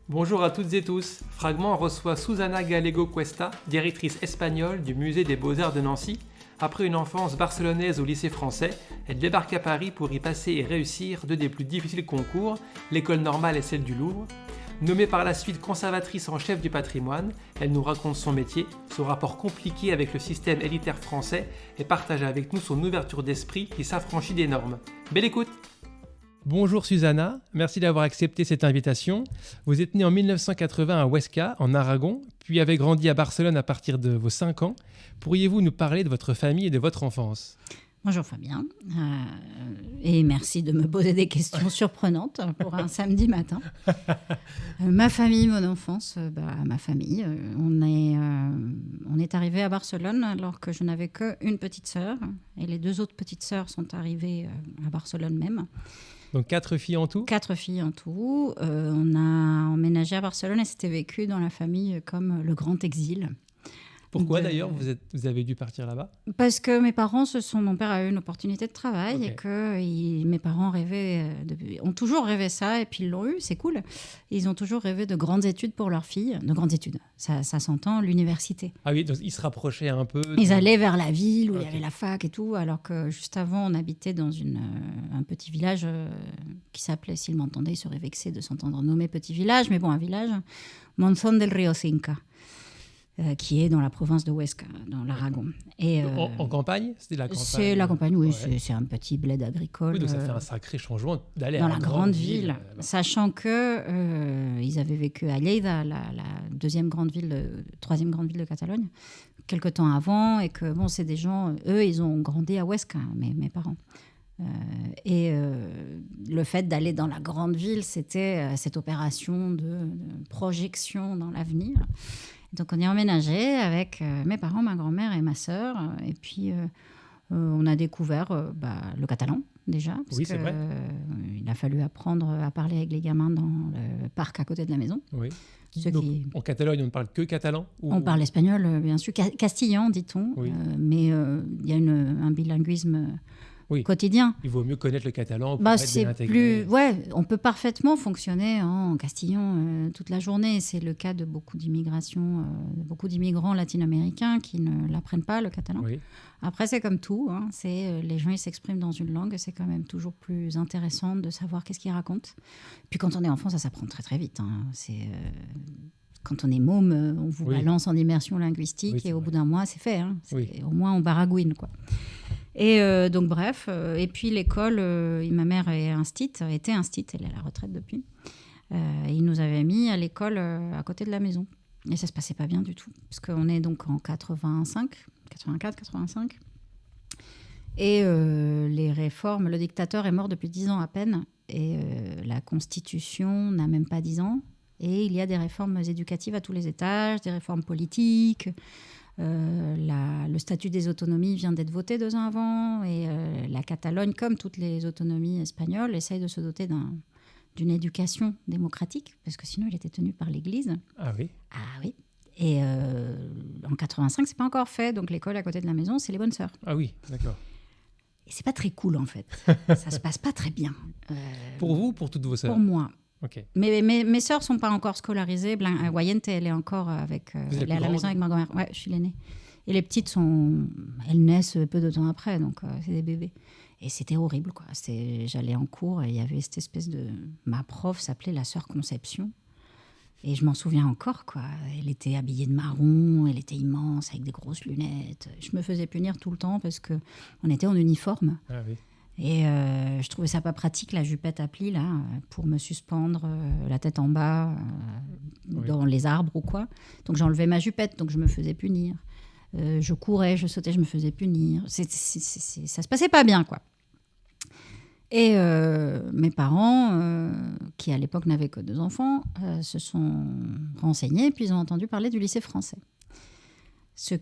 Bonjour à toutes et tous. Fragment reçoit Susana Gallego Cuesta, directrice espagnole du Musée des Beaux-Arts de Nancy. Après une enfance barcelonaise au lycée français, elle débarque à Paris pour y passer et réussir deux des plus difficiles concours, l'école normale et celle du Louvre. Nommée par la suite conservatrice en chef du patrimoine, elle nous raconte son métier, son rapport compliqué avec le système élitaire français et partage avec nous son ouverture d'esprit qui s'affranchit des normes. Belle écoute! Bonjour Susanna, merci d'avoir accepté cette invitation. Vous êtes née en 1980 à Huesca, en Aragon, puis avez grandi à Barcelone à partir de vos 5 ans. Pourriez-vous nous parler de votre famille et de votre enfance ? Bonjour Fabien, et merci de me poser des questions surprenantes pour un samedi matin. Ma famille, mon enfance, ma famille, on est arrivé à Barcelone alors que je n'avais qu'une petite sœur, et les deux autres petites sœurs sont arrivées à Barcelone même. Donc 4 filles en tout ? 4 filles en tout. On a emménagé à Barcelone et c'était vécu dans la famille comme le grand exil. Pourquoi d'ailleurs vous avez dû partir là-bas ? Parce que mon père a eu une opportunité de travail, okay. Et que mes parents ont toujours rêvé ça, et puis ils l'ont eu, c'est cool. Ils ont toujours rêvé de grandes études pour leurs filles, de grandes études, ça s'entend, l'université. Ah oui, donc ils se rapprochaient un peu. Ils allaient vers la ville où il y avait la fac et tout, alors que juste avant on habitait dans un petit village qui s'appelait, s'ils m'entendaient, ils seraient vexés de s'entendre nommer petit village, mais bon, un village, Monzón del Río Cinca. Qui est dans la province de Huesca, dans l'Aragon. Et, en campagne ? C'était la campagne ? C'est la campagne, oui. Ouais. C'est un petit bled agricole. Oui, donc ça fait un sacré changement d'aller dans à la grande ville. Sachant qu'ils avaient vécu à Lleida, la troisième grande ville de Catalogne, quelque temps avant, et que c'est des gens, eux, ils ont grandi à Huesca, mes parents. Le fait d'aller dans la grande ville, c'était cette opération de projection dans l'avenir. Donc, on est emménagé avec mes parents, ma grand-mère et ma sœur. Et puis, on a découvert le catalan, déjà. Oui, c'est vrai. Il a fallu apprendre à parler avec les gamins dans le parc à côté de la maison. Oui. Donc, en Catalogne, on ne parle que catalan On parle espagnol, bien sûr. Castillan, dit-on. Oui. Mais il y a un bilinguisme... quotidien. Il vaut mieux connaître le catalan pour être bien intégré. On peut parfaitement fonctionner en castillan toute la journée. C'est le cas de beaucoup d'immigrants latino-américains qui ne l'apprennent pas, le catalan. Oui. Après, c'est comme tout. Les gens ils s'expriment dans une langue. C'est quand même toujours plus intéressant de savoir qu'est-ce qu'ils racontent. Puis quand on est enfant, ça s'apprend très, très vite. Quand on est môme, on vous balance en immersion linguistique et au bout d'un mois, c'est fait. Au moins, on baragouine, quoi. Et donc, bref. Et puis, l'école, ma mère était instite, elle est à la retraite depuis. Ils nous avaient mis à l'école à côté de la maison. Et ça ne se passait pas bien du tout. Parce qu'on est donc en 84, 85. Et les réformes, le dictateur est mort depuis 10 ans à peine. Et la Constitution n'a même pas 10 ans. Et il y a des réformes éducatives à tous les étages, des réformes politiques. Le statut des autonomies vient d'être voté 2 ans avant. Et la Catalogne, comme toutes les autonomies espagnoles, essaye de se doter d'une éducation démocratique, parce que sinon, elle était tenue par l'Église. Ah oui ? Ah oui. Et en 85, c'est pas encore fait. Donc l'école à côté de la maison, c'est les bonnes sœurs. Ah oui, d'accord. Et c'est pas très cool, en fait. Ça se passe pas très bien. Pour vous ou pour toutes vos sœurs ? Pour moi. Okay. Mais mes sœurs ne sont pas encore scolarisées. Wayente, elle est encore elle est à la maison avec ma grand-mère. Ouais, je suis l'aînée. Et les petites, elles naissent peu de temps après, donc c'est des bébés. Et c'était horrible, quoi. J'allais en cours et il y avait cette espèce de... Ma prof s'appelait la sœur Conception. Et je m'en souviens encore, quoi. Elle était habillée de marron, elle était immense, avec des grosses lunettes. Je me faisais punir tout le temps parce qu'on était en uniforme. Ah oui. Et je trouvais ça pas pratique, la jupette à plis, là, pour me suspendre la tête en bas dans les arbres ou quoi. Donc j'enlevais ma jupette, donc je me faisais punir. Je courais, je sautais, je me faisais punir. Ça se passait pas bien, quoi. Et mes parents, qui à l'époque n'avaient que 2 enfants, se sont renseignés, puis ils ont entendu parler du lycée français. C'est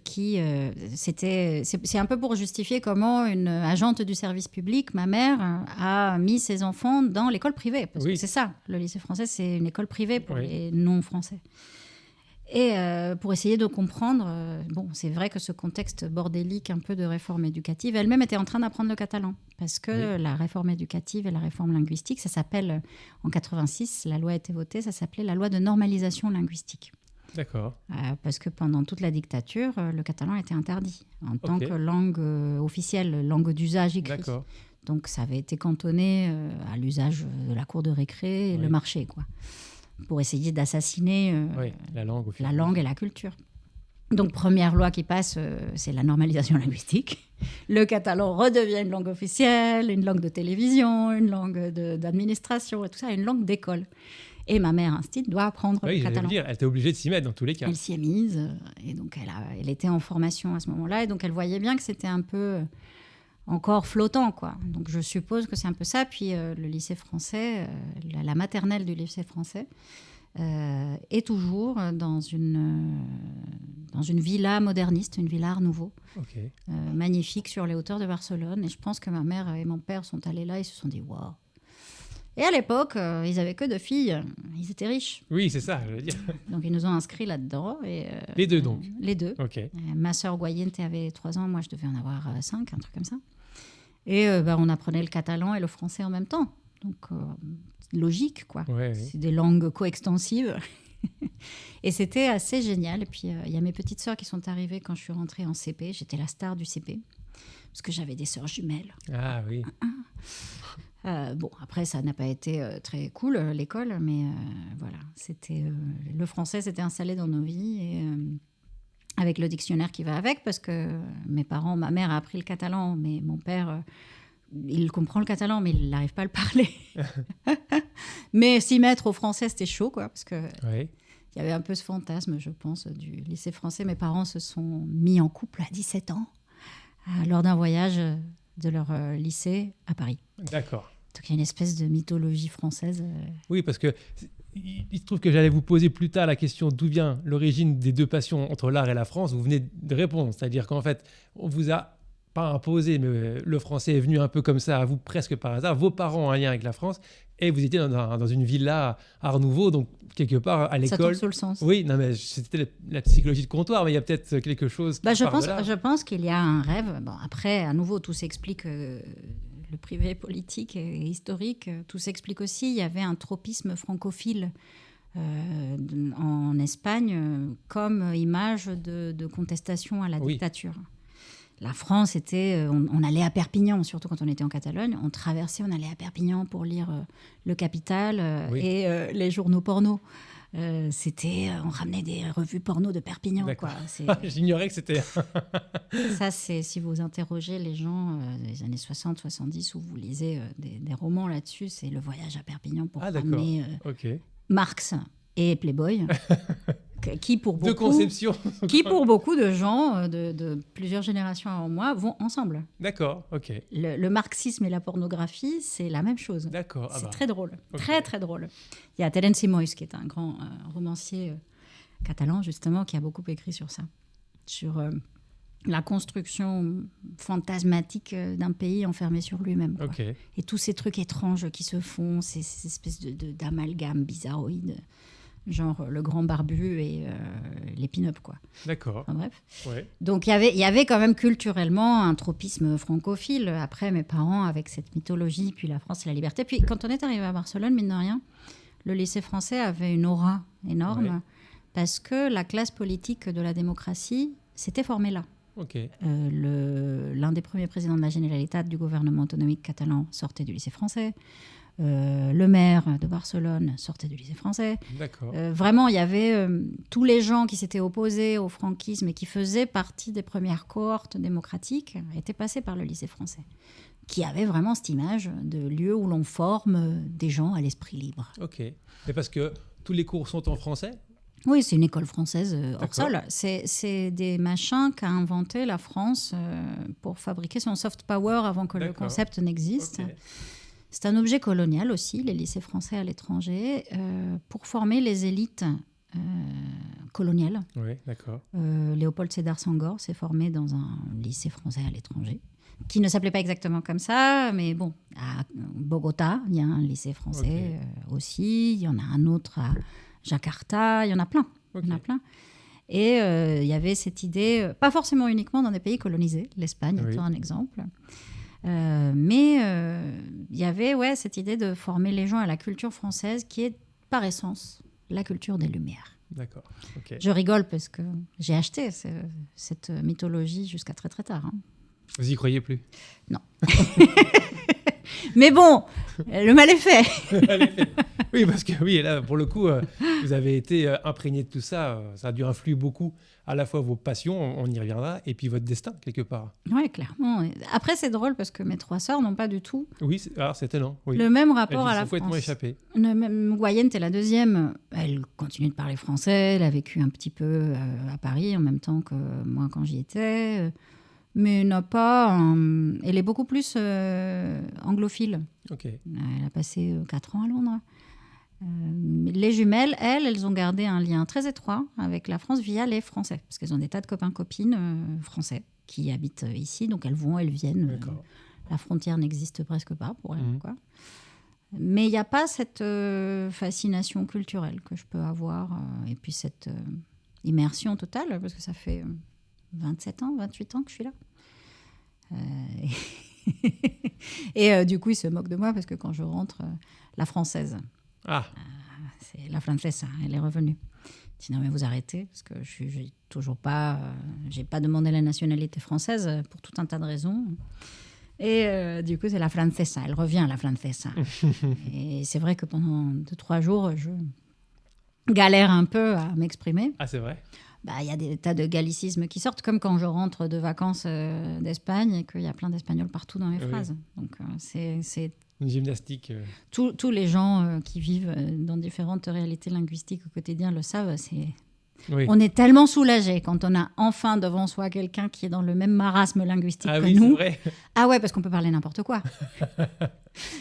un peu pour justifier comment une agente du service public, ma mère, a mis ses enfants dans l'école privée. Parce que c'est ça, le lycée français, c'est une école privée pour les non-français. Et pour essayer de comprendre, c'est vrai que ce contexte bordélique un peu de réforme éducative, elle-même était en train d'apprendre le catalan. Parce que la réforme éducative et la réforme linguistique, ça s'appelle, en 86, la loi a été votée, ça s'appelait la loi de normalisation linguistique. D'accord. Parce que pendant toute la dictature, le catalan était interdit en tant que langue officielle, langue d'usage écrit. D'accord. Donc ça avait été cantonné à l'usage de la cour de récré et le marché, quoi, pour essayer d'assassiner la langue et la culture. Donc, première loi qui passe, c'est la normalisation linguistique. Le catalan redevient une langue officielle, une langue de télévision, une langue d'administration, et tout ça, une langue d'école. Et ma mère, instite, doit apprendre le catalan. Elle était obligée de s'y mettre dans tous les cas. Elle s'y est mise, et donc elle était en formation à ce moment-là, et donc elle voyait bien que c'était un peu encore flottant, quoi. Donc je suppose que c'est un peu ça. Puis le lycée français, la maternelle du lycée français, est toujours dans une villa moderniste, une villa Art Nouveau, magnifique sur les hauteurs de Barcelone. Et je pense que ma mère et mon père sont allés là, ils se sont dit « waouh ». Et à l'époque, ils n'avaient que 2 filles, ils étaient riches. Oui, c'est ça, je veux dire. Donc ils nous ont inscrits là-dedans. Et, les deux donc. Les deux. Okay. Ma sœur Goyente avait 3 ans, moi je devais en avoir 5, un truc comme ça. Et on apprenait le catalan et le français en même temps. Donc, logique, quoi. Ouais. C'est des langues coextensives. Et c'était assez génial. Et puis, il y a mes petites sœurs qui sont arrivées quand je suis rentrée en CP. J'étais la star du CP, parce que j'avais des sœurs jumelles. Ah oui. Après, ça n'a pas été très cool, l'école. Mais voilà, le français s'était installé dans nos vies. Et avec le dictionnaire qui va avec, parce que ma mère a appris le catalan, mais mon père, il comprend le catalan, mais il n'arrive pas à le parler. Mais s'y mettre au français, c'était chaud, quoi, parce que il y avait un peu ce fantasme, je pense, du lycée français. Mes parents se sont mis en couple à 17 ans, lors d'un voyage de leur lycée à Paris. D'accord. Donc il y a une espèce de mythologie française. Oui, parce que il se trouve que j'allais vous poser plus tard la question d'où vient l'origine des 2 passions entre l'art et la France. Vous venez de répondre, c'est-à-dire qu'en fait, on vous a pas imposé, mais le français est venu un peu comme ça à vous, presque par hasard. Vos parents ont un lien avec la France et vous étiez dans une villa Art Nouveau, donc quelque part à l'école. Ça tombe sous le sens. Oui, non, mais c'était la psychologie de comptoir, mais il y a peut-être quelque chose. Je pense qu'il y a un rêve. Bon, après, à nouveau, tout s'explique. Le privé politique et historique, tout s'explique aussi. Il y avait un tropisme francophile en Espagne comme image de contestation à la dictature. La France était... on allait à Perpignan, surtout quand on était en Catalogne. On traversait, on allait à Perpignan pour lire Le Capital et les journaux porno. On ramenait des revues porno de Perpignan, quoi. J'ignorais que c'était... Ça, c'est si vous interrogez les gens des années 60, 70, où vous lisez des romans là-dessus, c'est le voyage à Perpignan pour ramener Marx et Playboy, qui pour beaucoup de gens de plusieurs générations avant moi vont ensemble. D'accord, ok. Le marxisme et la pornographie, c'est la même chose. D'accord. C'est très drôle, très très drôle. Il y a Terenci Moix, qui est un grand romancier catalan, justement, qui a beaucoup écrit sur ça, sur la construction fantasmatique d'un pays enfermé sur lui-même. Et tous ces trucs étranges qui se font, ces espèces d'amalgames bizarroïdes, genre le grand barbu et les pin-up, quoi. D'accord. Enfin, bref. Ouais. Donc il y avait quand même culturellement un tropisme francophile. Après, mes parents, avec cette mythologie, puis la France et la liberté. Puis quand on est arrivé à Barcelone, mine de rien, le lycée français avait une aura énorme parce que la classe politique de la démocratie s'était formée là. L'un des premiers présidents de la Generalitat du gouvernement autonome catalan sortait du lycée français. Le maire de Barcelone sortait du lycée français. Vraiment, il y avait tous les gens qui s'étaient opposés au franquisme et qui faisaient partie des premières cohortes démocratiques étaient passés par le lycée français, qui avait vraiment cette image de lieu où l'on forme des gens à l'esprit libre. Mais parce que tous les cours sont en français ? Oui, c'est une école française hors sol. C'est des machins qu'a inventé la France pour fabriquer son soft power avant que le concept n'existe. C'est un objet colonial aussi, les lycées français à l'étranger, pour former les élites coloniales. Léopold Sédar Senghor s'est formé dans un lycée français à l'étranger, qui ne s'appelait pas exactement comme ça, mais bon, à Bogota, il y a un lycée français aussi, il y en a un autre à Jakarta, il y en a plein. Il y en a plein. Et il y avait cette idée, pas forcément uniquement dans des pays colonisés, l'Espagne étant un exemple, mais il y avait cette idée de former les gens à la culture française qui est par essence la culture des Lumières. D'accord. Okay. Je rigole parce que j'ai acheté cette mythologie jusqu'à très très tard. Hein. Vous y croyez plus? Non. Mais bon, le mal est fait. Oui, parce que là, pour le coup, vous avez été imprégné de tout ça. Ça a dû influer beaucoup, à la fois vos passions, on y reviendra, et puis votre destin, quelque part. Oui, clairement. Après, c'est drôle parce que mes 3 sœurs n'ont pas du tout c'est étonnant. Oui. Le même rapport à la France. complètement échappé. Wayenne est la deuxième. Elle continue de parler français. Elle a vécu un petit peu à Paris en même temps que moi quand j'y étais. Mais n'a pas. Elle est beaucoup plus anglophile. Okay. Elle a passé 4 ans à Londres. Les jumelles, elles ont gardé un lien très étroit avec la France via les Français, parce qu'elles ont des tas de copains-copines français qui habitent ici, donc elles vont, elles viennent. La frontière n'existe presque pas pour elles, quoi. Mais il n'y a pas cette fascination culturelle que je peux avoir, et puis cette immersion totale, parce que ça fait 27 ans, 28 ans que je suis là. Et du coup, ils se moquent de moi, parce que quand je rentre, la française... c'est la francesa, elle est revenue. Je dis non mais vous arrêtez parce que j'ai toujours pas, j'ai pas demandé la nationalité française pour tout un tas de raisons. Et du coup c'est la francesa, elle revient la francesa. Et c'est vrai que pendant 2-3 jours je galère un peu à m'exprimer. Ah c'est vrai. Il y a des tas de gallicismes qui sortent, comme quand je rentre de vacances d'Espagne et qu'il y a plein d'espagnols partout dans mes phrases. Donc c'est une gymnastique. Tous les gens qui vivent dans différentes réalités linguistiques au quotidien le savent. On est tellement soulagés quand on a enfin devant soi quelqu'un qui est dans le même marasme linguistique que nous. C'est vrai. Ah ouais, parce qu'on peut parler n'importe quoi.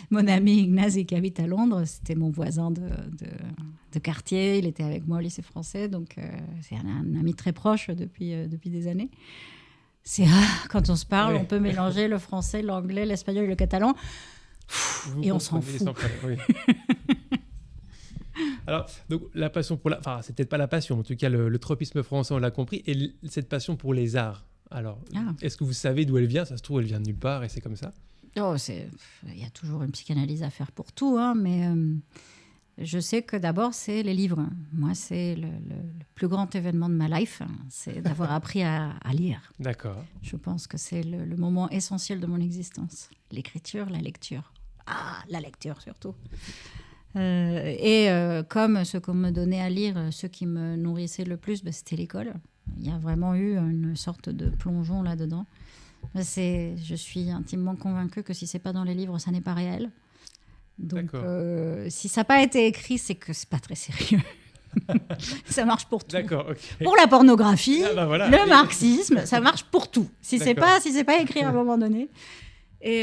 Mon ami Ignace, qui habite à Londres, c'était mon voisin de quartier. Il était avec moi au lycée français, donc c'est un ami très proche depuis des années. Quand on se parle, on peut mélanger le français, l'anglais, l'espagnol et le catalan. Et on s'en fout. Oui. Alors, donc, la passion pour enfin, c'est peut-être pas la passion, en tout cas, le tropisme français, on l'a compris, et cette passion pour les arts. Alors, est-ce que vous savez d'où elle vient? Ça se trouve, elle vient de nulle part et c'est comme ça? Il y a toujours une psychanalyse à faire pour tout, hein, mais je sais que d'abord, c'est les livres. Moi, c'est le plus grand événement de ma life, c'est d'avoir appris à lire. D'accord. Je pense que c'est le moment essentiel de mon existence. L'écriture, la lecture. La lecture surtout. Comme ce qu'on me donnait à lire, ce qui me nourrissait le plus, c'était l'école. Il y a vraiment eu une sorte de plongeon là-dedans. Je suis intimement convaincue que si ce n'est pas dans les livres, ça n'est pas réel. Donc, si ça n'a pas été écrit, c'est que ce n'est pas très sérieux. Ça marche pour tout. D'accord, okay. Pour la pornographie, voilà. le marxisme, ça marche pour tout. Si c'est pas écrit à un moment donné. Et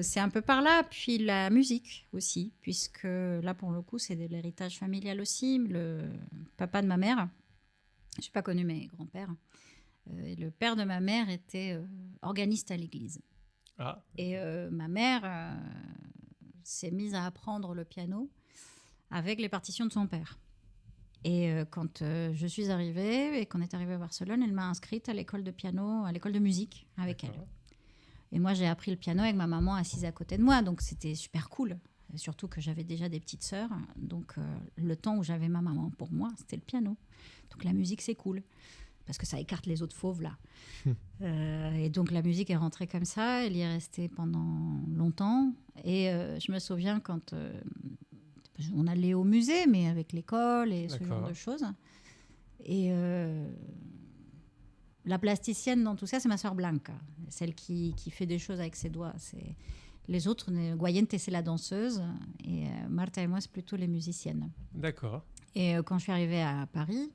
c'est un peu par là. Puis la musique aussi, puisque là, pour le coup, c'est de l'héritage familial aussi. Le papa de ma mère, je n'ai pas connu mes grands-pères, et le père de ma mère était organiste à l'église. Et ma mère s'est mise à apprendre le piano avec les partitions de son père. Et quand je suis arrivée et qu'on est arrivé à Barcelone, elle m'a inscrite à l'école de piano, à l'école de musique avec elle. Et moi, j'ai appris le piano avec ma maman assise à côté de moi, donc c'était super cool. Et surtout que j'avais déjà des petites sœurs, donc le temps où j'avais ma maman pour moi, c'était le piano. Donc la musique, c'est cool, parce que ça écarte les autres fauves là. Et donc la musique est rentrée comme ça, elle y est restée pendant longtemps. Et je me souviens quand on allait au musée, mais avec l'école et ce genre de choses. Et la plasticienne dans tout ça, c'est ma sœur Blanca, celle qui fait des choses avec ses doigts. Les autres, Guayente, c'est la danseuse, et Marta et moi, c'est plutôt les musiciennes. D'accord. Et quand je suis arrivée à Paris,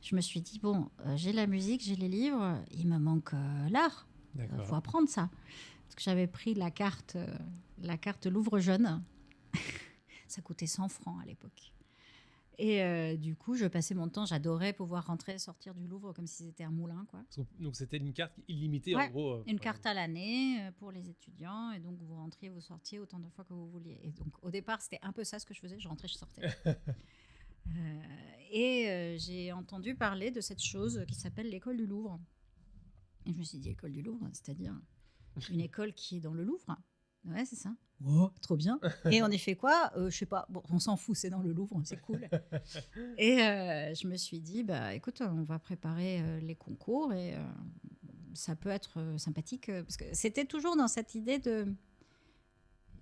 je me suis dit, j'ai la musique, j'ai les livres, il me manque l'art. Il faut apprendre ça. Parce que j'avais pris la carte Louvre Jaune. Ça coûtait 100 francs à l'époque. Et du coup, je passais mon temps, j'adorais pouvoir rentrer et sortir du Louvre comme si c'était un moulin, quoi. Donc c'était une carte illimitée, en gros. Une carte à l'année pour les étudiants, et donc vous rentriez, vous sortiez autant de fois que vous vouliez. Et donc au départ, c'était un peu ça ce que je faisais, je rentrais, je sortais. Et j'ai entendu parler de cette chose qui s'appelle l'école du Louvre. Et je me suis dit, école du Louvre, c'est-à-dire une école qui est dans le Louvre. Ouais, c'est ça. Oh, trop bien. Et on y fait quoi? Je sais pas. Bon, on s'en fout, c'est dans le Louvre, c'est cool. Et je me suis dit, bah, écoute, on va préparer les concours et ça peut être sympathique. Parce que c'était toujours dans cette idée de...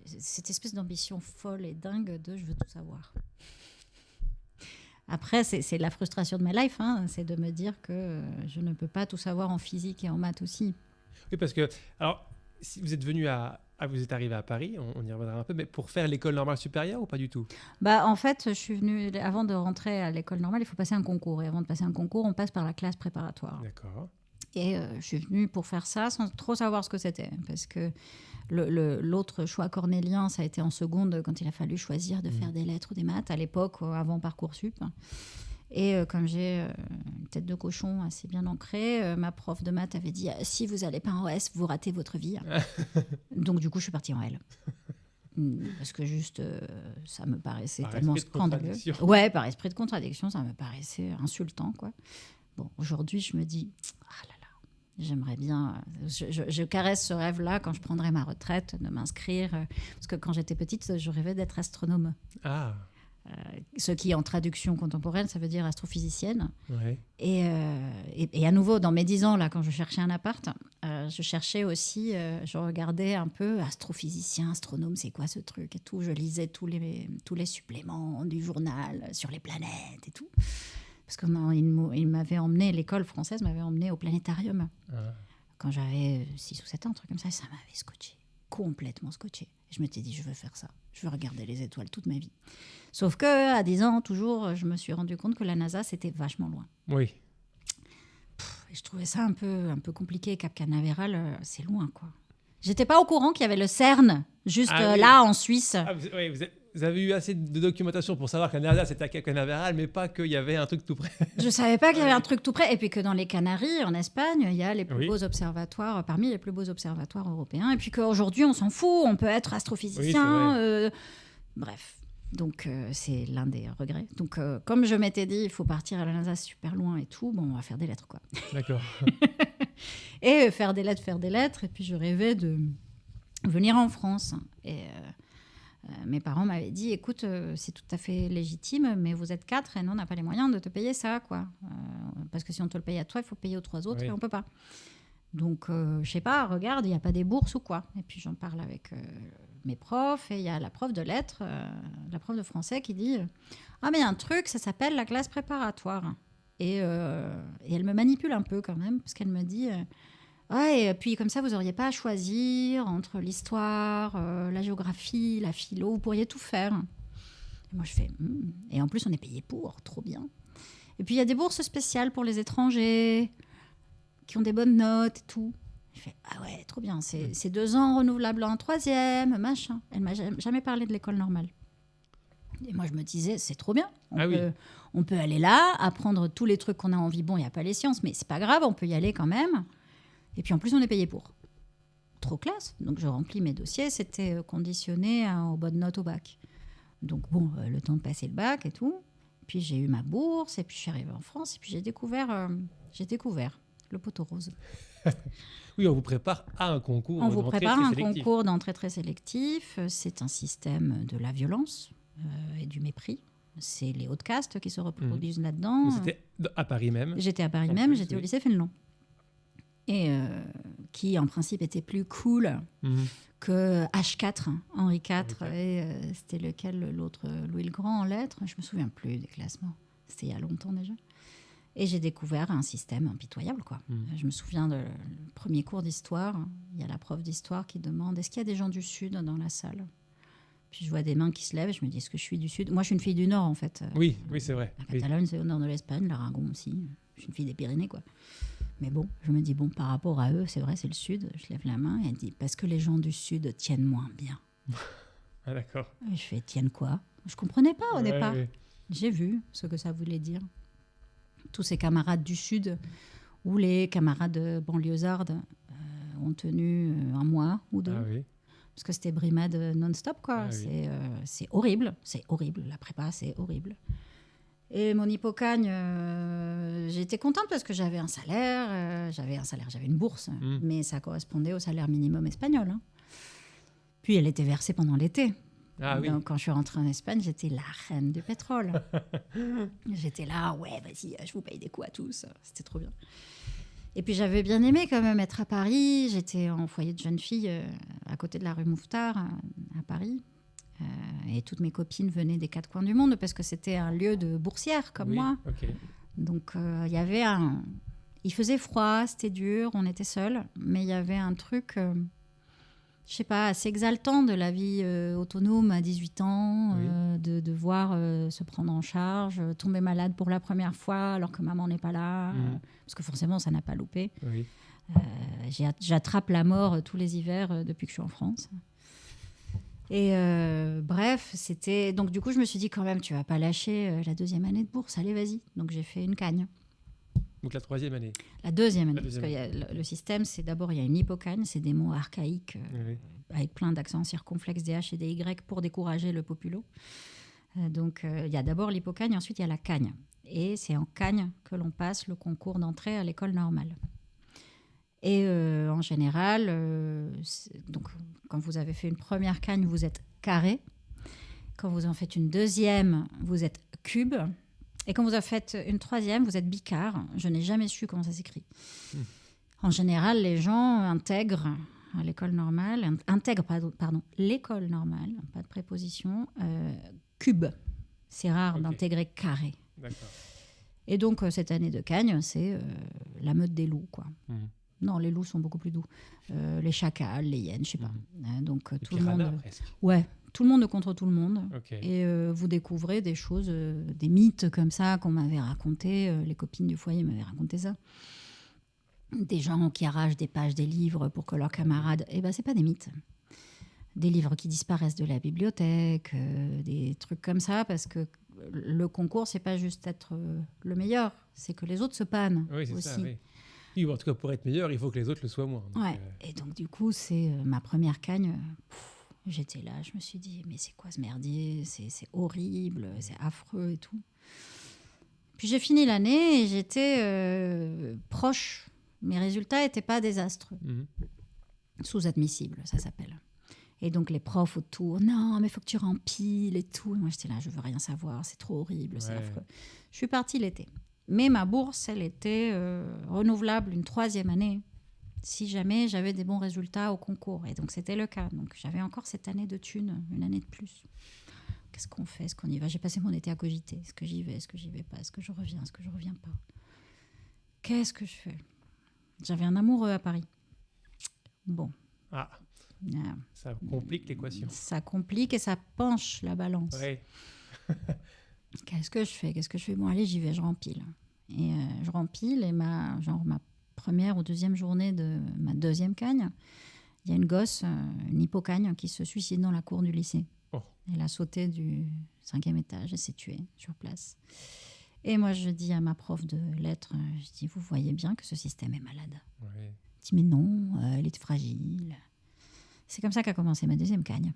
Cette espèce d'ambition folle et dingue de je veux tout savoir. Après, c'est la frustration de ma life, hein, c'est de me dire que je ne peux pas tout savoir en physique et en maths aussi. Oui, parce que, alors, si vous êtes venu vous êtes arrivé à Paris, on y reviendra un peu, mais pour faire l'école normale supérieure ou pas du tout? Bah, en fait, je suis venue, avant de rentrer à l'école normale, il faut passer un concours. Et avant de passer un concours, on passe par la classe préparatoire. D'accord. Et je suis venue pour faire ça sans trop savoir ce que c'était. Parce que l'autre choix cornélien, ça a été en seconde quand il a fallu choisir de faire des lettres ou des maths, à l'époque, avant Parcoursup. Et comme j'ai une tête de cochon assez bien ancrée, ma prof de maths avait dit « Si vous n'allez pas en S, vous ratez votre vie. » Donc du coup, je suis partie en L. Parce que juste, ça me paraissait tellement scandaleux. Ouais, par esprit de contradiction, ça me paraissait insultant, quoi. Bon, aujourd'hui, je me dis « Ah là là, j'aimerais bien... » Je caresse ce rêve-là quand je prendrai ma retraite, de m'inscrire. Parce que quand j'étais petite, je rêvais d'être astronome. Ah. Ce qui, en traduction contemporaine, ça veut dire astrophysicienne. Ouais. Et à nouveau, dans mes 10 ans, là, quand je cherchais un appart, je cherchais aussi, je regardais un peu astrophysicien, astronome, c'est quoi ce truc et tout. Je lisais tous les suppléments du journal sur les planètes et tout. Parce qu'il m'avait emmené, l'école française m'avait emmené au planétarium. Ah. Quand j'avais 6 ou 7 ans, un truc comme ça m'avait scotché, complètement scotché. Et je m'étais dit, je veux faire ça. Je veux regarder les étoiles toute ma vie. Sauf qu'à 10 ans, toujours, je me suis rendu compte que la NASA, c'était vachement loin. Oui. Et je trouvais ça un peu compliqué. Cap Canaveral, c'est loin, quoi. J'étais pas au courant qu'il y avait le CERN, juste là, en Suisse. Ah, vous avez eu assez de documentation pour savoir que la NASA, c'était à Cap Canaveral, mais pas qu'il y avait un truc tout près. Je savais pas qu'il y avait un truc tout près. Et puis que dans les Canaries, en Espagne, il y a les plus beaux observatoires, parmi les plus beaux observatoires européens. Et puis qu'aujourd'hui, on s'en fout, on peut être astrophysicien. Oui, bref. Donc, c'est l'un des regrets. Donc, comme je m'étais dit, il faut partir à la NASA super loin et tout, bon, on va faire des lettres, quoi. D'accord. Et faire des lettres. Et puis, je rêvais de venir en France. Et mes parents m'avaient dit, écoute, c'est tout à fait légitime, mais vous êtes 4 et nous, on n'a pas les moyens de te payer ça, quoi. Parce que si on te le paye à toi, il faut payer aux 3 autres et on ne peut pas. Donc, je sais pas, regarde, il n'y a pas des bourses ou quoi. Et puis, j'en parle avec mes profs et il y a la prof de lettres, la prof de français qui dit « Ah, mais il y a un truc, ça s'appelle la classe préparatoire. » Et elle me manipule un peu quand même, parce qu'elle me dit ouais, et puis comme ça, vous n'auriez pas à choisir entre l'histoire, la géographie, la philo, vous pourriez tout faire. Et moi, je fais Et en plus, on est payé pour, trop bien. Et puis, il y a des bourses spéciales pour les étrangers qui ont des bonnes notes et tout. Je fais ah ouais, trop bien, c'est 2 ans renouvelables en 3e, machin. Elle m'a jamais parlé de l'école normale. Et moi, je me disais, c'est trop bien. On peut aller là, apprendre tous les trucs qu'on a envie. Bon, il n'y a pas les sciences, mais c'est pas grave, on peut y aller quand même. Et puis en plus, on est payé pour. Trop classe. Donc je remplis mes dossiers. C'était conditionné aux bonnes notes au bac. Donc bon, le temps de passer le bac et tout. Puis j'ai eu ma bourse et puis je suis arrivée en France et puis j'ai découvert le poteau rose. Oui, on vous prépare à un concours. On vous prépare à un concours d'entrée très sélectif. C'est un système de la violence et du mépris. C'est les hautes castes qui se reproduisent là-dedans. Mais c'était à Paris même. J'étais à Paris même, j'étais au lycée Fénelon. Et qui, en principe, était plus cool que H4, Henri IV. Et c'était lequel, l'autre, Louis le Grand en lettres. Je me souviens plus des classements. C'était il y a longtemps déjà. Et j'ai découvert un système impitoyable, quoi. Je me souviens du premier cours d'histoire. Il y a la prof d'histoire qui demande « Est-ce qu'il y a des gens du Sud dans la salle ?» Puis je vois des mains qui se lèvent et je me dis « Est-ce que je suis du Sud ?» Moi, je suis une fille du Nord, en fait. Oui, c'est vrai. La Catalogne, c'est au nord de l'Espagne, l'Aragon aussi. Je suis une fille des Pyrénées, quoi. Mais bon, je me dis, bon, par rapport à eux, c'est vrai, c'est le Sud. Je lève la main et elle dit, parce que les gens du Sud tiennent moins bien. Ah, d'accord. Et je fais, tiennent quoi? Je comprenais pas au départ. Oui. J'ai vu ce que ça voulait dire. Tous ces camarades du Sud ou les camarades banlieusardes ont tenu 1 mois ou 2. Ah, oui. Parce que c'était brimade non-stop, quoi. Ah, c'est horrible. C'est horrible. La prépa, c'est horrible. Et mon hypocagne, j'étais contente parce que j'avais un salaire, j'avais une bourse, mais ça correspondait au salaire minimum espagnol. Hein. Puis elle était versée pendant l'été. Ah, donc oui. quand je suis rentrée en Espagne, j'étais la reine du pétrole. J'étais là, ouais, vas-y, je vous paye des coups à tous. C'était trop bien. Et puis j'avais bien aimé quand même être à Paris. J'étais en foyer de jeune fille à côté de la rue Mouffetard à Paris. Et toutes mes copines venaient des quatre coins du monde parce que c'était un lieu de boursières comme moi. Ok. Donc il y avait il faisait froid, c'était dur, on était seuls, mais il y avait un truc, je sais pas, assez exaltant de la vie autonome à 18 ans, de devoir se prendre en charge, tomber malade pour la première fois alors que maman n'est pas là, parce que forcément ça n'a pas loupé. Oui. J'attrape la mort tous les hivers depuis que je suis en France. Et bref, c'était... Donc du coup, je me suis dit quand même, tu vas pas lâcher la deuxième année de bourse, allez, vas-y. Donc j'ai fait une cagne. Donc la troisième année. La deuxième année, La deuxième parce que le système, c'est d'abord, il y a une hypocagne, c'est des mots archaïques avec plein d'accents circonflexes, des H et des Y pour décourager le populo. Donc il y a d'abord l'hypocagne, ensuite il y a la cagne. Et c'est en cagne que l'on passe le concours d'entrée à l'école normale. Et en général, donc, quand vous avez fait une première cagne, vous êtes carré. Quand vous en faites une deuxième, vous êtes cube. Et quand vous en faites une troisième, vous êtes bicart. Je n'ai jamais su comment ça s'écrit. En général, les gens intègrent à l'école normale, l'école normale, pas de préposition, cube. C'est rare d'intégrer carré. D'accord. Et donc, cette année de cagne, c'est la meute des loups, quoi. Non, les loups sont beaucoup plus doux. Les chacals, les hyènes, je sais pas. Donc tout le monde. Presque. Ouais, tout le monde contre tout le monde. Okay. Et vous découvrez des choses, des mythes comme ça qu'on m'avait raconté. Les copines du foyer m'avaient raconté ça. Des gens qui arrachent des pages des livres pour que leurs camarades. Eh ben, c'est pas des mythes. Des livres qui disparaissent de la bibliothèque, des trucs comme ça, parce que le concours, c'est pas juste être le meilleur, c'est que les autres se pannent c'est aussi. Ça, oui. Oui, en tout cas, pour être meilleur, il faut que les autres le soient moins. Donc, Et donc, du coup, c'est ma première cagne. J'étais là, je me suis dit, mais c'est quoi ce merdier ? C'est horrible, c'est affreux et tout. Puis j'ai fini l'année et j'étais proche. Mes résultats n'étaient pas désastreux. Sous-admissibles, ça s'appelle. Et donc, les profs autour, non, mais il faut que tu rempiles et tout. Et moi, j'étais là, je veux rien savoir, c'est trop horrible, c'est affreux. Je suis partie l'été. Mais ma bourse, elle était renouvelable une troisième année, si jamais j'avais des bons résultats au concours. Et donc, c'était le cas. Donc, j'avais encore cette année de thunes, une année de plus. Qu'est-ce qu'on fait ? Est-ce qu'on y va ? J'ai passé mon été à cogiter. Est-ce que j'y vais ? Est-ce que j'y vais pas ? Est-ce que je reviens ? Est-ce que je reviens pas ? Qu'est-ce que je fais ? J'avais un amoureux à Paris. Bon. Ça complique l'équation. Ça complique et ça penche la balance. Qu'est-ce que je fais ? Bon, allez, j'y vais, je rempile. Et je rempile et ma première ou deuxième journée de ma deuxième cagne, il y a une gosse, une hypocagne, qui se suicide dans la cour du lycée. Elle a sauté du 5e étage et s'est tuée sur place. Et moi, je dis à ma prof de lettres, je dis, vous voyez bien que ce système est malade. Elle dit, mais non, elle est fragile. C'est comme ça qu'a commencé ma deuxième cagne.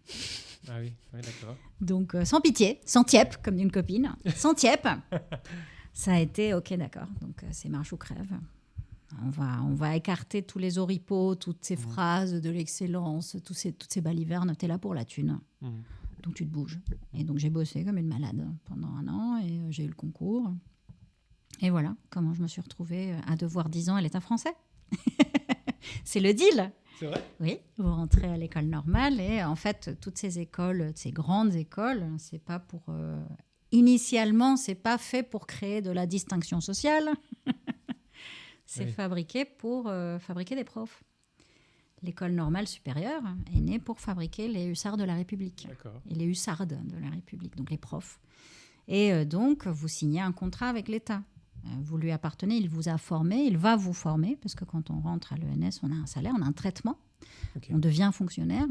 Ah oui, d'accord. Donc, sans pitié, sans tiep, comme dit une copine, sans tiep, ça a été OK, d'accord. Donc, c'est marche ou crève. On va écarter tous les oripeaux, toutes ces phrases de l'excellence, toutes ces balivernes. T'es là pour la thune. Donc, tu te bouges. Et donc, j'ai bossé comme une malade pendant 1 an et j'ai eu le concours. Et voilà comment je me suis retrouvée à devoir 10 ans à l'État français. C'est le deal. C'est vrai ? Oui, vous rentrez à l'école normale et en fait, toutes ces écoles, ces grandes écoles, c'est pas pour... Initialement, c'est pas fait pour créer de la distinction sociale. C'est fabriqué pour fabriquer des profs. L'école normale supérieure est née pour fabriquer les hussards de la République. D'accord. Et les hussardes de la République, donc les profs. Et donc, vous signez un contrat avec l'État. Vous lui appartenez, il vous a formé, il va vous former, parce que quand on rentre à l'ENS, on a un salaire, on a un traitement, on devient fonctionnaire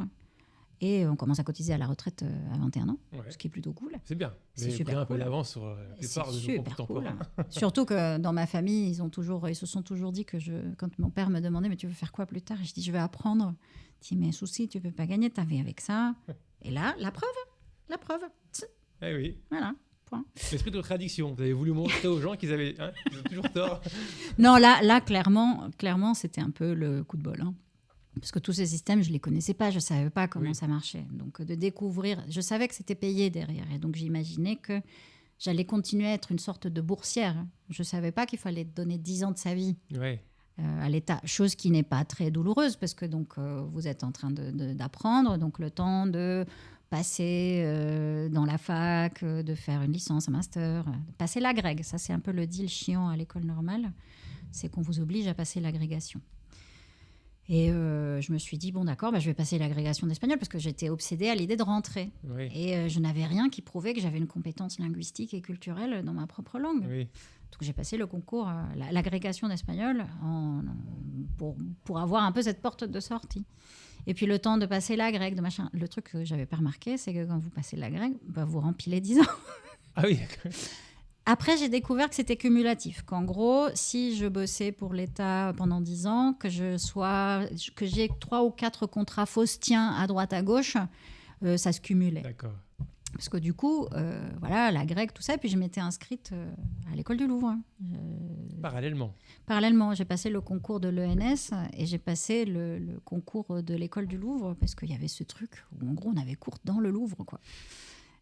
et on commence à cotiser à la retraite à 21 ans, ce qui est plutôt cool. C'est bien, c'est super pris un peu d'avance sur la plupart de nos contemporains. Surtout que dans ma famille, ils se sont toujours dit que quand mon père me demandait, mais tu veux faire quoi plus tard ? Et je dis, je vais apprendre. Je dis, mais souci, tu ne peux pas gagner ta vie avec ça. Et là, la preuve. Eh oui. Voilà. Hein. L'esprit de contradiction. Vous avez voulu montrer aux gens qu'ils avaient ils ont toujours tort. Non, là clairement, c'était un peu le coup de bol. Hein. Parce que tous ces systèmes, je ne les connaissais pas, je ne savais pas comment ça marchait. Donc, de découvrir, je savais que c'était payé derrière. Et donc, j'imaginais que j'allais continuer à être une sorte de boursière. Je ne savais pas qu'il fallait donner 10 ans de sa vie à l'État. Chose qui n'est pas très douloureuse, parce que donc, vous êtes en train d'apprendre. Donc, le temps de passer dans la fac, de faire une licence, un master, passer l'agrég. Ça, c'est un peu le deal chiant à l'école normale. C'est qu'on vous oblige à passer l'agrégation. Et je me suis dit, bon d'accord, je vais passer l'agrégation d'espagnol parce que j'étais obsédée à l'idée de rentrer. Oui. Et je n'avais rien qui prouvait que j'avais une compétence linguistique et culturelle dans ma propre langue. Oui. Donc j'ai passé le concours, l'agrégation d'espagnol pour avoir un peu cette porte de sortie. Et puis le temps de passer l'agrég, de machin. Le truc que je n'avais pas remarqué, c'est que quand vous passez l'agrég, vous rempilez 10 ans. Ah oui. Après, j'ai découvert que c'était cumulatif. Qu'en gros, si je bossais pour l'État pendant 10 ans, que j'ai 3 ou 4 contrats faustiens à droite à gauche, ça se cumulait. D'accord. Parce que du coup, la grecque, tout ça, et puis je m'étais inscrite à l'école du Louvre. Parallèlement, j'ai passé le concours de l'ENS et j'ai passé le concours de l'école du Louvre parce qu'il y avait ce truc où, en gros, on avait cours dans le Louvre, quoi.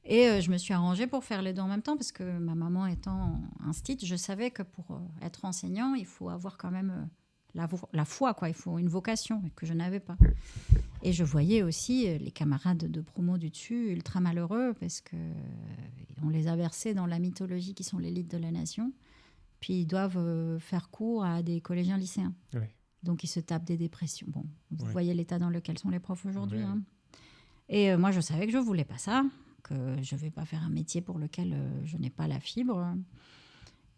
Et je me suis arrangée pour faire les deux en même temps parce que ma maman étant instit, je savais que pour être enseignant, il faut avoir quand même la foi, quoi. Il faut une vocation que je n'avais pas. Et je voyais aussi les camarades de promo du dessus ultra malheureux parce qu'on les a versés dans la mythologie qui sont l'élite de la nation. Puis ils doivent faire cours à des collégiens lycéens. Oui. Donc ils se tapent des dépressions. Bon, vous voyez l'état dans lequel sont les profs aujourd'hui. Oui. Hein. Et moi, je savais que je ne voulais pas ça, que je ne vais pas faire un métier pour lequel je n'ai pas la fibre.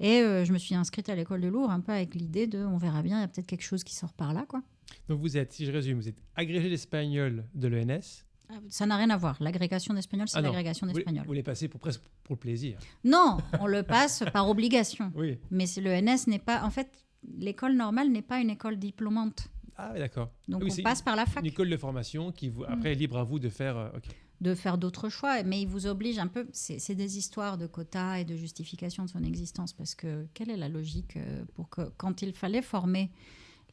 Et je me suis inscrite à l'école de Louvre un peu avec l'idée de on verra bien, il y a peut-être quelque chose qui sort par là, quoi. Donc vous êtes, si je résume, vous êtes agrégé d'espagnol de l'ENS. Ça n'a rien à voir. L'agrégation d'espagnol, c'est l'agrégation d'espagnol. Vous les passez presque pour le plaisir. Non, on le passe par obligation. Oui. Mais l'ENS n'est pas... En fait, l'école normale n'est pas une école diplômante. Ah oui, d'accord. Donc on passe par la fac. Une école de formation qui, après, est libre à vous de faire... de faire d'autres choix, mais il vous oblige un peu... C'est des histoires de quotas et de justification de son existence, parce que quelle est la logique pour que, quand il fallait former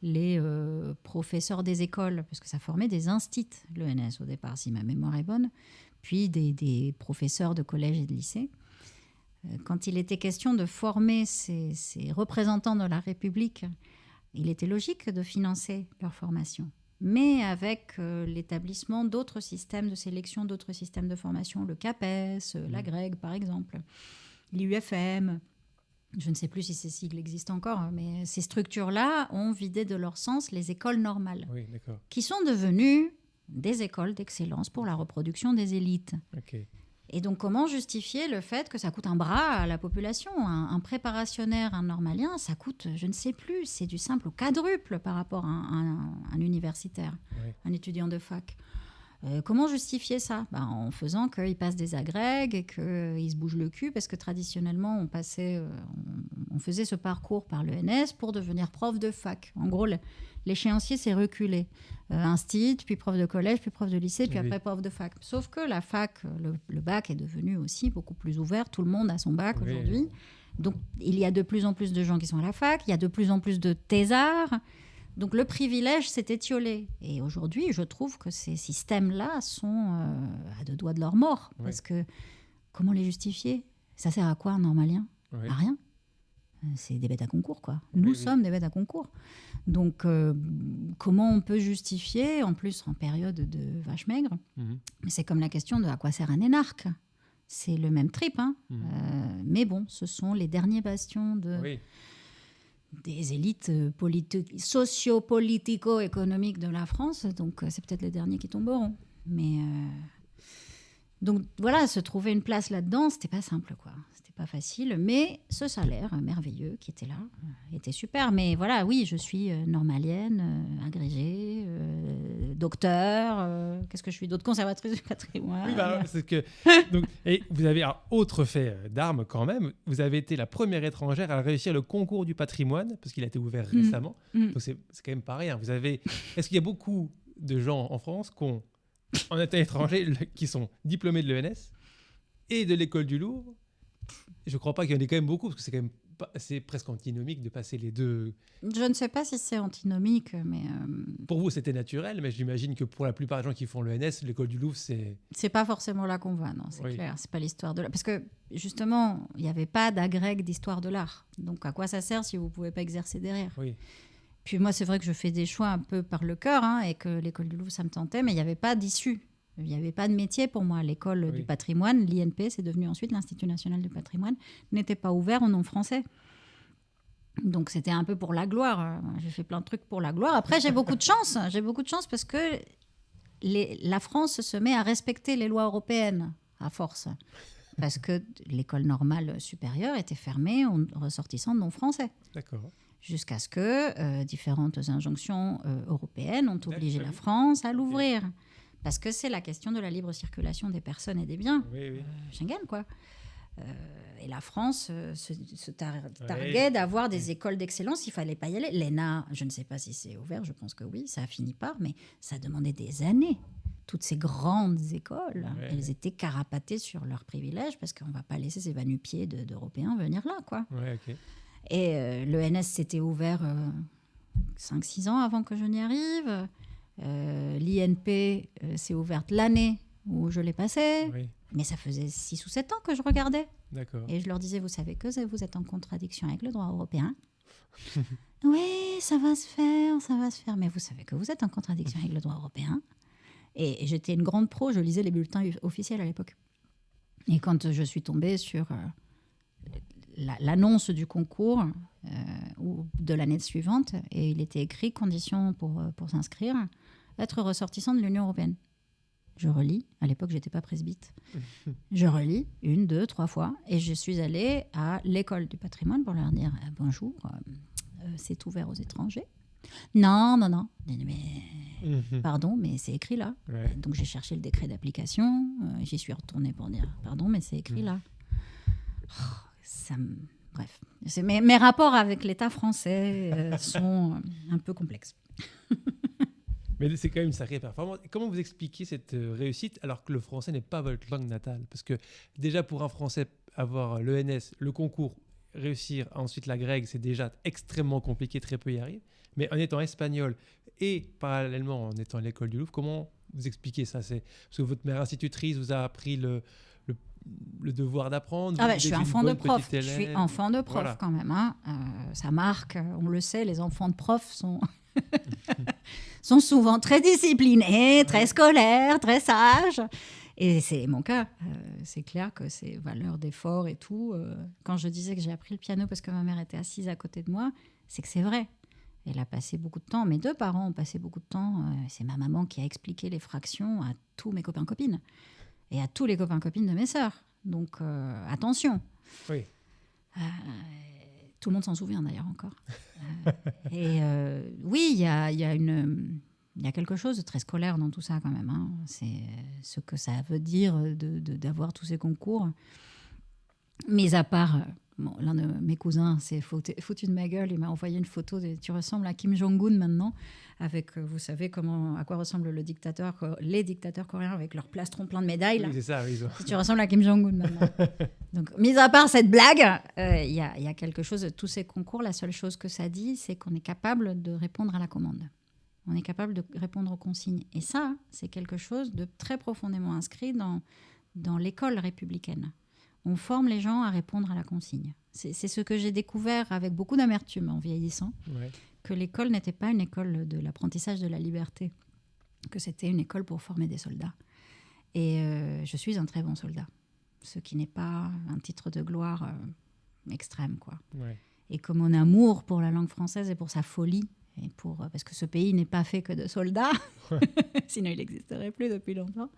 les professeurs des écoles, parce que ça formait des instits, l'ENS au départ, si ma mémoire est bonne, puis des professeurs de collège et de lycée. Quand il était question de former ces représentants de la République, il était logique de financer leur formation. Mais avec l'établissement d'autres systèmes de sélection, d'autres systèmes de formation, le CAPES, l'AGREG par exemple, l'IUFM, je ne sais plus si ces sigles existent encore, mais ces structures-là ont vidé de leur sens les écoles normales, qui sont devenues des écoles d'excellence pour la reproduction des élites. Okay. Et donc, comment justifier le fait que ça coûte un bras à la population ? Un préparationnaire, un normalien, ça coûte, je ne sais plus, c'est du simple au quadruple par rapport à un universitaire, un étudiant de fac. Comment justifier ça ? En faisant qu'ils passent des agrègues et qu'ils se bougent le cul, parce que traditionnellement, on faisait ce parcours par l'ENS pour devenir prof de fac. En gros, l'échéancier s'est reculé. Instit, puis prof de collège, puis prof de lycée, puis après prof de fac. Sauf que la fac, le bac est devenu aussi beaucoup plus ouvert. Tout le monde a son bac aujourd'hui. Donc, il y a de plus en plus de gens qui sont à la fac. Il y a de plus en plus de thésards. Donc, le privilège s'est étiolé. Et aujourd'hui, je trouve que ces systèmes-là sont à deux doigts de leur mort. Oui. Parce que, comment les justifier ? Ça sert à quoi, un normalien ? À rien. C'est des bêtes à concours, quoi. Nous sommes des bêtes à concours. Donc, comment on peut justifier, en plus en période de vache maigre, mais c'est comme la question de à quoi sert un énarque ? C'est le même trip, hein. Mais bon, ce sont les derniers bastions des élites socio-politico-économiques de la France. Donc, c'est peut-être les derniers qui tomberont. Mais... Donc voilà, se trouver une place là-dedans, c'était pas simple, quoi. C'était pas facile, mais ce salaire merveilleux qui était là était super. Mais voilà, oui, je suis normalienne, agrégée, docteur, qu'est-ce que je suis d'autre ? Conservatrice du patrimoine. Oui, c'est que... Donc, et vous avez un autre fait d'armes quand même. Vous avez été la première étrangère à réussir le concours du patrimoine, parce qu'il a été ouvert récemment. Donc c'est quand même pas rien. Est-ce qu'il y a beaucoup de gens en France qui ont en état étranger qui sont diplômés de l'ENS et de l'école du Louvre Je ne crois pas qu'il y en ait quand même beaucoup, parce que c'est presque antinomique de passer les deux. Je ne sais pas si c'est antinomique, mais... Pour vous, c'était naturel, mais j'imagine que pour la plupart des gens qui font l'ENS, l'école du Louvre, c'est... C'est pas forcément là qu'on va, non, c'est clair. C'est pas l'histoire de l'art. Parce que, justement, il n'y avait pas d'agrég d'histoire de l'art. Donc, à quoi ça sert si vous ne pouvez pas exercer derrière? Oui. Puis moi, c'est vrai que je fais des choix un peu par le cœur, et que l'école du Louvre, ça me tentait, mais il n'y avait pas d'issue. Il n'y avait pas de métier pour moi. L'école du patrimoine, l'INP, c'est devenu ensuite l'Institut national du patrimoine, n'était pas ouvert au nom français. Donc c'était un peu pour la gloire. J'ai fait plein de trucs pour la gloire. Après, j'ai beaucoup de chance. J'ai beaucoup de chance parce que la France se met à respecter les lois européennes à force. Parce que l'école normale supérieure était fermée aux ressortissants non français. D'accord. Jusqu'à ce que différentes injonctions européennes ont obligé la France à l'ouvrir. Parce que c'est la question de la libre circulation des personnes et des biens. Schengen, quoi. Et la France se targuait d'avoir des écoles d'excellence. Il ne fallait pas y aller. L'ENA, je ne sais pas si c'est ouvert, je pense que oui, ça a fini par, mais ça demandait des années. Toutes ces grandes écoles, elles étaient carapatées sur leurs privilèges parce qu'on ne va pas laisser ces va-nu-pieds d'Européens venir là, quoi. Et l'ENS s'était ouvert 5-6 ans avant que je n'y arrive. L'INP s'est ouverte l'année où je l'ai passée. Mais ça faisait 6 ou 7 ans que je regardais. D'accord. Et je leur disais, vous savez que vous êtes en contradiction avec le droit européen. Oui, ça va se faire. Mais vous savez que vous êtes en contradiction avec le droit européen. Et j'étais une grande pro, je lisais les bulletins officiels à l'époque. Et quand je suis tombée sur l'annonce du concours ou de l'année suivante, et il était écrit conditions pour s'inscrire, être ressortissant de l'Union européenne. Je relis, à l'époque j'étais pas presbyte, je relis 1, 2, 3 fois, et je suis allée à l'école du patrimoine pour leur dire bonjour, c'est ouvert aux étrangers. Non. Mais pardon, mais c'est écrit là. Donc j'ai cherché le décret d'application, j'y suis retournée pour dire pardon, mais c'est écrit là. Bref, mes rapports avec l'État français sont un peu complexes. Mais c'est quand même une sacrée performance. Comment vous expliquez cette réussite alors que le français n'est pas votre langue natale? Parce que déjà pour un Français, avoir l'ENS, le concours, réussir ensuite la grecque, c'est déjà extrêmement compliqué, très peu y arrivent. Mais en étant espagnol et parallèlement en étant à l'école du Louvre, comment vous expliquez ça? Parce que votre mère institutrice vous a appris le devoir d'apprendre. Je suis enfant de prof. Je suis enfant de prof voilà. Quand même. Hein. Ça marque, on le sait, les enfants de profs sont... sont souvent très disciplinés, très scolaires, très sages. Et c'est mon cas. C'est clair que c'est valeur d'effort et tout. Quand je disais que j'ai appris le piano parce que ma mère était assise à côté de moi, c'est que c'est vrai. Elle a passé beaucoup de temps. Mes 2 parents ont passé beaucoup de temps. C'est ma maman qui a expliqué les fractions à tous mes copains-copines. Et à tous les copains-copines de mes sœurs. Donc, attention. Oui. Tout le monde s'en souvient d'ailleurs encore. Oui, il y a quelque chose de très scolaire dans tout ça quand même. Hein. C'est ce que ça veut dire d'avoir tous ces concours. Mis à part, l'un de mes cousins s'est foutu de ma gueule. Il m'a envoyé une photo tu ressembles à Kim Jong-un maintenant, avec, vous savez, à quoi ressemble les dictateurs coréens avec leurs plastrons pleins de médailles. Là. Oui, c'est ça. Oui, tu ressembles à Kim Jong-un maintenant. Donc, mis à part cette blague, il y a quelque chose de tous ces concours. La seule chose que ça dit, c'est qu'on est capable de répondre à la commande. On est capable de répondre aux consignes. Et ça, c'est quelque chose de très profondément inscrit dans l'école républicaine. On forme les gens à répondre à la consigne. C'est ce que j'ai découvert avec beaucoup d'amertume en vieillissant, que l'école n'était pas une école de l'apprentissage de la liberté, que c'était une école pour former des soldats. Et je suis un très bon soldat, ce qui n'est pas un titre de gloire extrême, quoi. Et que mon amour pour la langue française et pour sa folie, parce que ce pays n'est pas fait que de soldats, sinon il n'existerait plus depuis longtemps.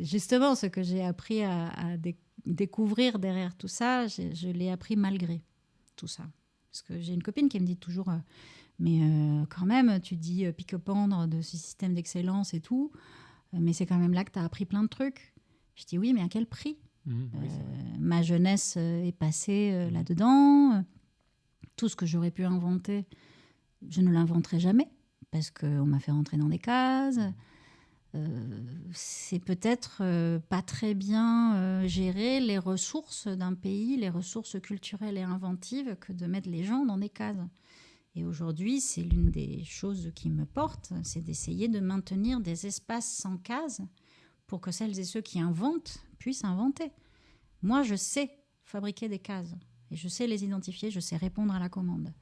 Justement, ce que j'ai appris à découvrir derrière tout ça, je l'ai appris malgré tout ça. Parce que j'ai une copine qui me dit toujours mais quand même, tu dis pique-pendre de ce système d'excellence et tout, mais c'est quand même là que tu as appris plein de trucs. Je dis oui, mais à quel prix? Ma jeunesse est passée là-dedans. Tout ce que j'aurais pu inventer, je ne l'inventerai jamais, parce qu'on m'a fait rentrer dans des cases. c'est peut-être pas très bien gérer les ressources d'un pays, les ressources culturelles et inventives, que de mettre les gens dans des cases. Et aujourd'hui, c'est l'une des choses qui me porte, c'est d'essayer de maintenir des espaces sans cases pour que celles et ceux qui inventent puissent inventer. Moi, je sais fabriquer des cases et je sais les identifier, je sais répondre à la commande.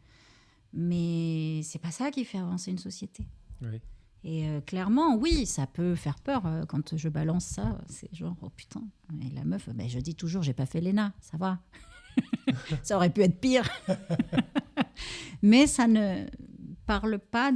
Mais c'est pas ça qui fait avancer une société. Oui. Et clairement, oui, ça peut faire peur quand je balance ça. C'est genre, oh putain. Et la meuf, je dis toujours, j'ai pas fait l'ENA, ça va. Ça aurait pu être pire. Mais ça ne parle pas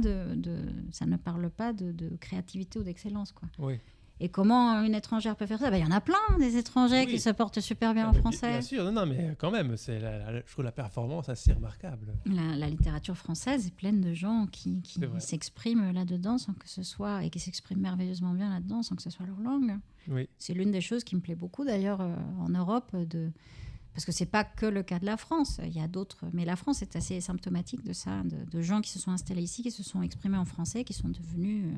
ça ne parle pas de créativité ou d'excellence, quoi. Oui. Et comment une étrangère peut faire ça ? Il y en a plein, des étrangers qui se portent super bien en français. Bien sûr, non, mais quand même, je trouve la performance assez remarquable. La littérature française est pleine de gens qui s'expriment là-dedans sans que ce soit, et qui s'expriment merveilleusement bien là-dedans sans que ce soit leur langue. Oui. C'est l'une des choses qui me plaît beaucoup d'ailleurs en Europe, parce que c'est pas que le cas de la France, il y a d'autres, mais la France est assez symptomatique de ça, de gens qui se sont installés ici, qui se sont exprimés en français, qui sont devenus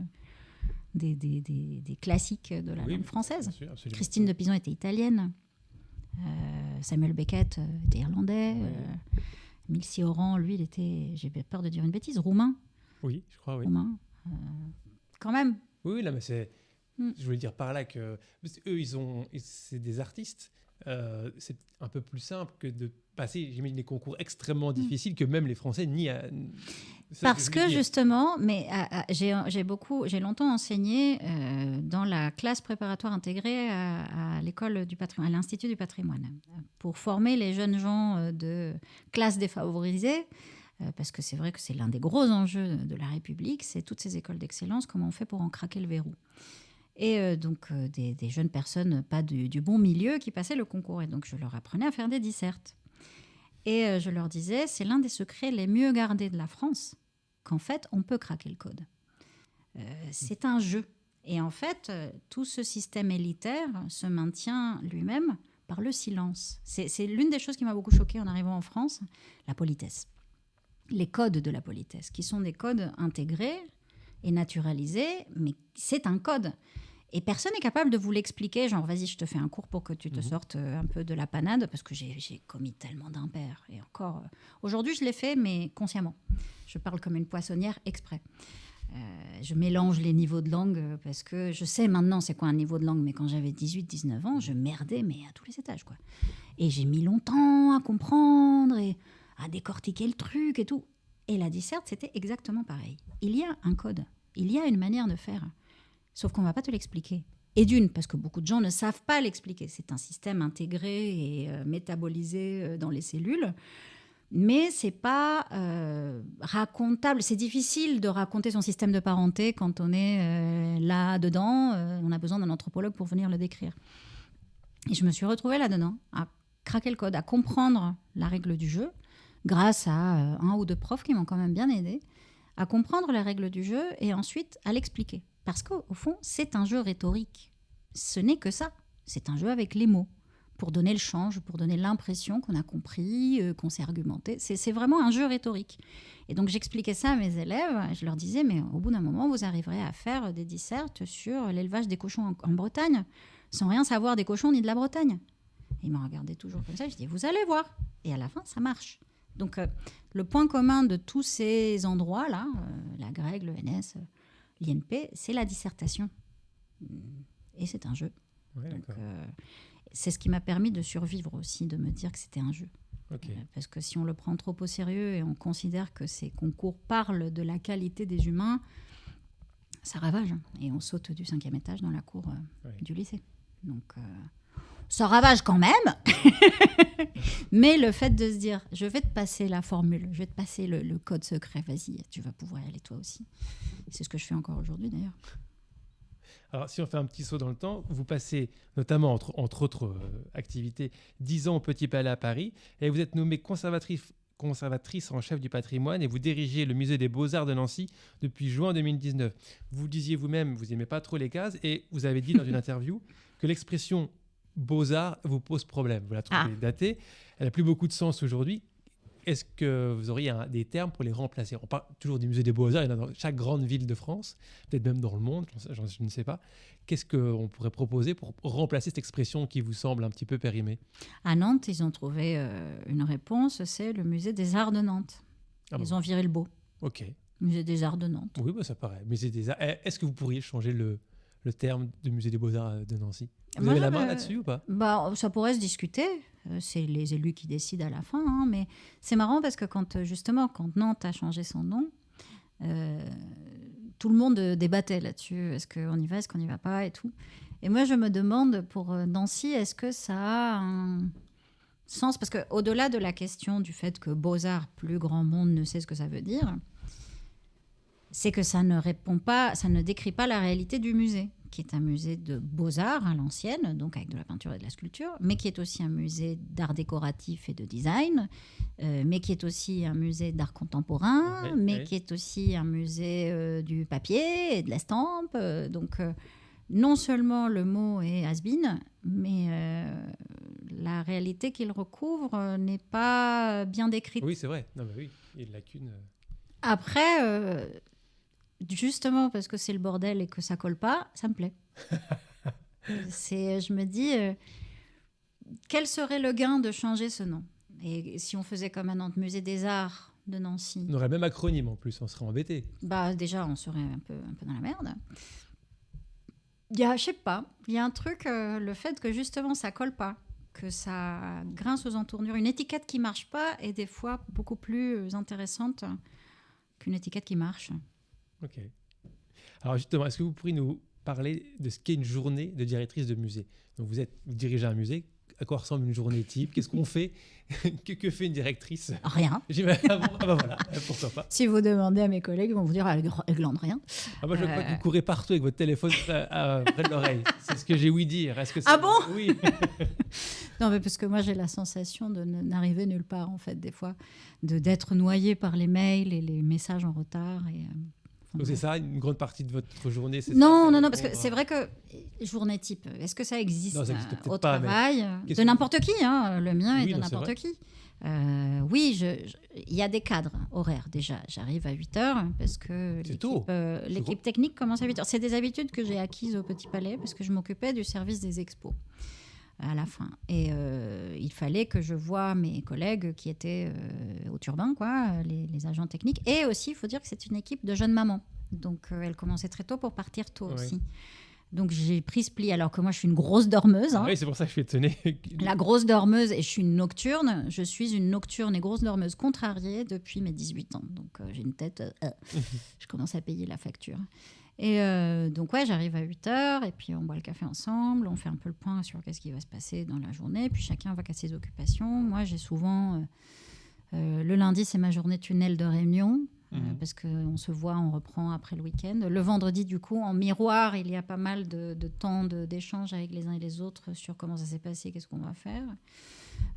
des classiques de la langue française. Bien sûr, Christine de Pisan était italienne, Samuel Beckett était irlandais, Milcy Oran, lui, il était, j'ai peur de dire une bêtise, roumain. Oui, je crois, oui. Roumain, quand même. Oui, là, mais c'est... Je voulais dire par là que eux, c'est des artistes. C'est un peu plus simple que de passer, j'imagine, des concours extrêmement difficiles que même les Français n'y a. Parce que justement, mais j'ai longtemps enseigné dans la classe préparatoire intégrée à l'école du patrimoine, à l'Institut du patrimoine, pour former les jeunes gens de classes défavorisées. Parce que c'est vrai que c'est l'un des gros enjeux de la République, c'est toutes ces écoles d'excellence, comment on fait pour en craquer le verrou. Et donc, des jeunes personnes, pas du bon milieu, qui passaient le concours. Et donc, je leur apprenais à faire des dissertes. Et je leur disais, c'est l'un des secrets les mieux gardés de la France, qu'en fait, on peut craquer le code. C'est un jeu. Et en fait, tout ce système élitaire se maintient lui-même par le silence. C'est l'une des choses qui m'a beaucoup choquée en arrivant en France, la politesse. Les codes de la politesse, qui sont des codes intégrés et naturalisés, mais c'est un code. Et personne n'est capable de vous l'expliquer, genre vas-y, je te fais un cours pour que tu te sortes un peu de la panade, parce que j'ai commis tellement d'impairs. Et encore, aujourd'hui je l'ai fait, mais consciemment. Je parle comme une poissonnière exprès. Je mélange les niveaux de langue, parce que je sais maintenant c'est quoi un niveau de langue, mais quand j'avais 18-19 ans, je merdais, mais à tous les étages, quoi. Et j'ai mis longtemps à comprendre, et à décortiquer le truc et tout. Et la disserte, c'était exactement pareil. Il y a un code, il y a une manière de faire. Sauf qu'on ne va pas te l'expliquer. Et d'une, parce que beaucoup de gens ne savent pas l'expliquer. C'est un système intégré et métabolisé dans les cellules. Mais ce n'est pas racontable. C'est difficile de raconter son système de parenté quand on est là-dedans. On a besoin d'un anthropologue pour venir le décrire. Et je me suis retrouvée là-dedans, à craquer le code, à comprendre la règle du jeu, grâce à un ou deux profs qui m'ont quand même bien aidée, à comprendre la règle du jeu et ensuite à l'expliquer. Parce qu'au fond, c'est un jeu rhétorique. Ce n'est que ça. C'est un jeu avec les mots, pour donner le change, pour donner l'impression qu'on a compris, qu'on s'est argumenté. C'est vraiment un jeu rhétorique. Et donc, j'expliquais ça à mes élèves. Je leur disais, mais au bout d'un moment, vous arriverez à faire des dissertes sur l'élevage des cochons en Bretagne, sans rien savoir des cochons ni de la Bretagne. Et ils me regardaient toujours comme ça. Je dis, vous allez voir. Et à la fin, ça marche. Donc, le point commun de tous ces endroits-là, la GREG, l'ENS, l'INP, c'est la dissertation. Et c'est un jeu. Ouais, donc, c'est ce qui m'a permis de survivre aussi, de me dire que c'était un jeu. Okay. Parce que si on le prend trop au sérieux et on considère que ces concours parlent de la qualité des humains, ça ravage. Et on saute du 5e étage dans la cour du lycée. Donc, ça ravage quand même. Mais le fait de se dire, je vais te passer la formule, je vais te passer le code secret, vas-y, tu vas pouvoir y aller toi aussi. C'est ce que je fais encore aujourd'hui d'ailleurs. Alors, si on fait un petit saut dans le temps, vous passez notamment, entre autres activités, 10 ans au Petit Palais à Paris, et vous êtes nommée conservatrice en chef du patrimoine, et vous dirigez le musée des Beaux-Arts de Nancy depuis juin 2019. Vous disiez vous-même, vous n'aimez pas trop les cases, et vous avez dit dans une interview que l'expression Beaux-Arts vous pose problème. Vous la trouvez datée, elle n'a plus beaucoup de sens aujourd'hui. est-ce que vous auriez des termes pour les remplacer? On parle toujours du musée des Beaux-Arts, il y en a dans chaque grande ville de France, peut-être même dans le monde, je ne sais pas. Qu'est-ce qu'on pourrait proposer pour remplacer cette expression qui vous semble un petit peu périmée? À Nantes, ils ont trouvé une réponse, c'est le musée des Arts de Nantes. Ils ont viré le beau. Ok. Musée des Arts de Nantes. Oui, ça paraît. Musée des Arts. Est-ce que vous pourriez changer le terme de musée des Beaux-Arts de Nancy? Vous avez la main là-dessus ou pas? Ça pourrait se discuter. C'est les élus qui décident à la fin. Hein, mais c'est marrant parce que quand Nantes a changé son nom, tout le monde débattait là-dessus. Est-ce qu'on y va, est-ce qu'on n'y va pas et tout. Et moi, je me demande pour Nancy, est-ce que ça a un sens? Parce qu'au-delà de la question du fait que Beaux-Arts, plus grand monde, ne sait ce que ça veut dire, c'est que ça ne décrit pas la réalité du musée, qui est un musée de beaux-arts à l'ancienne, donc avec de la peinture et de la sculpture, mais qui est aussi un musée d'art décoratif et de design, mais qui est aussi un musée d'art contemporain, qui est aussi un musée du papier et de l'estampe. Donc, non seulement le mot est has-been, mais la réalité qu'il recouvre n'est pas bien décrite. Oui, c'est vrai. Non, mais oui, il y a une lacune. Après... justement parce que c'est le bordel et que ça colle pas, ça me plaît. Je me dis, quel serait le gain de changer ce nom? Et si on faisait comme un Nantes, Musée des Arts de Nancy. On aurait le même acronyme en plus, on serait embêté. Déjà, on serait un peu dans la merde. Je sais pas, il y a un truc, le fait que justement ça colle pas, que ça grince aux entournures. Une étiquette qui marche pas est des fois beaucoup plus intéressante qu'une étiquette qui marche. Ok. Alors justement, est-ce que vous pourriez nous parler de ce qu'est une journée de directrice de musée? Donc vous dirigez un musée. À quoi ressemble une journée type? Qu'est-ce qu'on fait? que fait une directrice? Rien. Voilà, pourquoi pas. Si vous demandez à mes collègues, ils vont vous dire elle glande rien. Moi, je crois que vous courez partout avec votre téléphone près de l'oreille. C'est ce que j'ai ouï dire. Est-ce que bon? Oui. Non, mais parce que moi, j'ai la sensation de n'arriver nulle part, en fait, des fois, d'être noyée par les mails et les messages en retard. Donc c'est ça, une grande partie de votre journée, c'est non, parce que c'est vrai que journée type, est-ce que ça existe au travail de n'importe qui, hein, le mien est de n'importe qui. Oui, il y a des cadres horaires déjà. J'arrive à 8h parce que l'équipe technique commence à 8h. C'est des habitudes que j'ai acquises au Petit Palais parce que je m'occupais du service des expos à la fin. Et il fallait que je voie mes collègues qui étaient au turbin, les agents techniques. Et aussi, il faut dire que c'est une équipe de jeunes mamans. Donc, elles commençaient très tôt pour partir tôt aussi. Donc, j'ai pris ce pli, alors que moi, je suis une grosse dormeuse. Hein. Oui, c'est pour ça que je suis étonnée. La grosse dormeuse, et je suis une nocturne. Je suis une nocturne et grosse dormeuse contrariée depuis mes 18 ans. Donc, j'ai une tête... je commence à payer la facture. Et donc, j'arrive à 8h, et puis on boit le café ensemble, on fait un peu le point sur qu'est-ce qui va se passer dans la journée, puis chacun va à ses occupations. Moi, j'ai souvent... le lundi, c'est ma journée tunnel de réunion, parce qu'on se voit, on reprend après le week-end. Le vendredi, du coup, en miroir, il y a pas mal de temps d'échange avec les uns et les autres sur comment ça s'est passé, qu'est-ce qu'on va faire.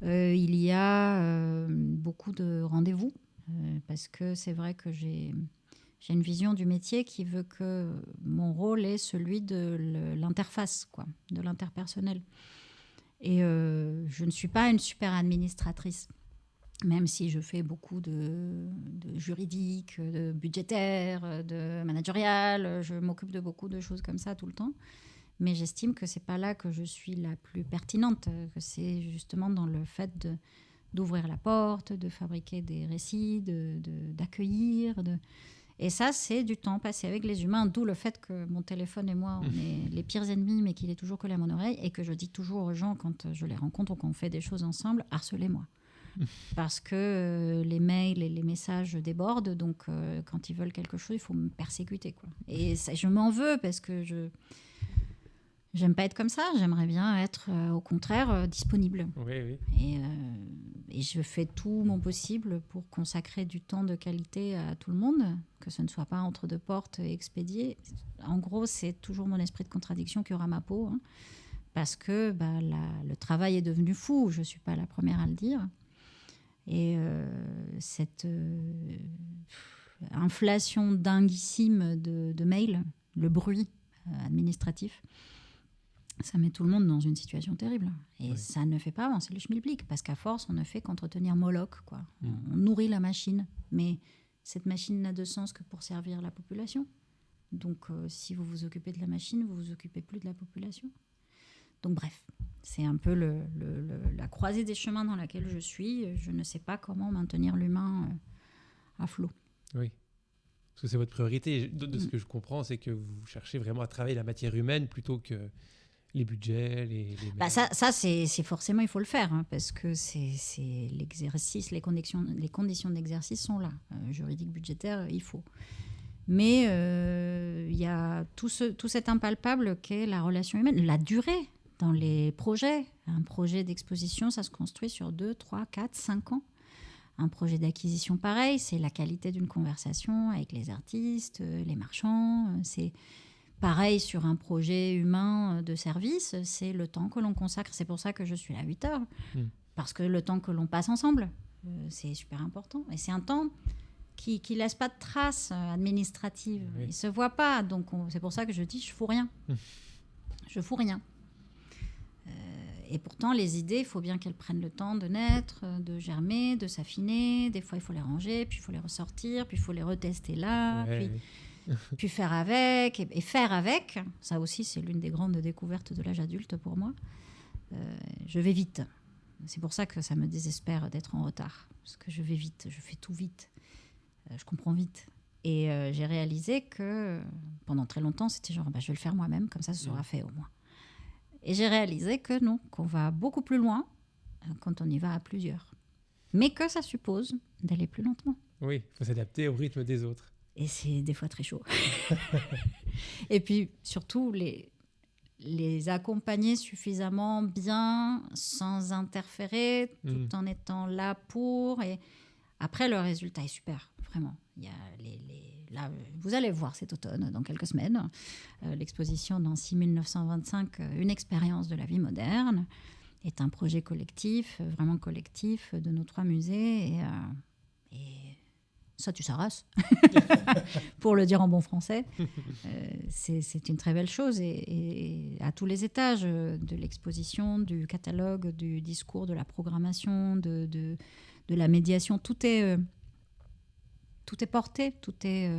Il y a beaucoup de rendez-vous, parce que c'est vrai que j'ai une vision du métier qui veut que mon rôle est celui de l'interface, de l'interpersonnel. Et je ne suis pas une super administratrice, même si je fais beaucoup de juridique, de budgétaire, de managérial. Je m'occupe de beaucoup de choses comme ça tout le temps. Mais j'estime que ce n'est pas là que je suis la plus pertinente, que c'est justement dans le fait d'ouvrir la porte, de fabriquer des récits, d'accueillir... Et ça, c'est du temps passé avec les humains, d'où le fait que mon téléphone et moi, on est les pires ennemis, mais qu'il est toujours collé à mon oreille, et que je dis toujours aux gens, quand je les rencontre ou qu'on fait des choses ensemble, harcelez-moi. Parce que les mails et les messages débordent, donc quand ils veulent quelque chose, il faut me persécuter. Et ça, je m'en veux, parce que j'aime pas être comme ça, j'aimerais bien être au contraire disponible. Oui. Et je fais tout mon possible pour consacrer du temps de qualité à tout le monde, que ce ne soit pas entre deux portes expédié. En gros, c'est toujours mon esprit de contradiction qui aura ma peau, hein, parce que le travail est devenu fou, je ne suis pas la première à le dire. Et cette inflation dinguissime de mails, le bruit administratif, ça met tout le monde dans une situation terrible. Et ça ne fait pas avancer le schmilblick, parce qu'à force, on ne fait qu'entretenir Moloch, quoi. On nourrit la machine, mais cette machine n'a de sens que pour servir la population. Donc, si vous vous occupez de la machine, vous vous occupez plus de la population. Donc, bref, c'est un peu la croisée des chemins dans laquelle je suis. Je ne sais pas comment maintenir l'humain à flot. Oui. Parce que c'est votre priorité. De ce que je comprends, c'est que vous cherchez vraiment à travailler la matière humaine plutôt que les budgets, les ça c'est forcément, il faut le faire, hein, parce que c'est l'exercice, les conditions d'exercice sont là. Juridique, budgétaire, il faut. Mais il y a tout cet impalpable qu'est la relation humaine, la durée dans les projets. Un projet d'exposition, ça se construit sur 2, 3, 4, 5 ans. Un projet d'acquisition, pareil, c'est la qualité d'une conversation avec les artistes, les marchands. C'est pareil sur un projet humain de service, c'est le temps que l'on consacre. C'est pour ça que je suis là 8 heures, parce que le temps que l'on passe ensemble, c'est super important. Et c'est un temps qui ne laisse pas de traces administratives. Il ne se voit pas. Donc c'est pour ça que je dis, je ne fous rien. Je ne fous rien. Et pourtant, les idées, il faut bien qu'elles prennent le temps de naître, de germer, de s'affiner. Des fois, il faut les ranger, puis il faut les ressortir, puis il faut les retester là, puis faire avec. Et faire avec, ça aussi, c'est l'une des grandes découvertes de l'âge adulte pour moi. Je vais vite. C'est pour ça que ça me désespère d'être en retard. Parce que je vais vite, je fais tout vite. Je comprends vite. Et j'ai réalisé que pendant très longtemps, c'était genre, je vais le faire moi-même, comme ça, ce sera fait au moins. Et j'ai réalisé que non, qu'on va beaucoup plus loin quand on y va à plusieurs. Mais que ça suppose d'aller plus lentement. Oui, il faut s'adapter au rythme des autres. Et c'est des fois très chaud. Et puis, surtout, les accompagner suffisamment bien, sans interférer, tout en étant là pour... Et après, le résultat est super, vraiment. Il y a là, vous allez voir cet automne, dans quelques semaines, l'exposition Nancy 1925, une expérience de la vie moderne, est un projet collectif, vraiment collectif, de nos 3 musées. Et ça tue sa race, pour le dire en bon français. C'est une très belle chose. Et à tous les étages de l'exposition, du catalogue, du discours, de la programmation, de la médiation, tout est porté, tout est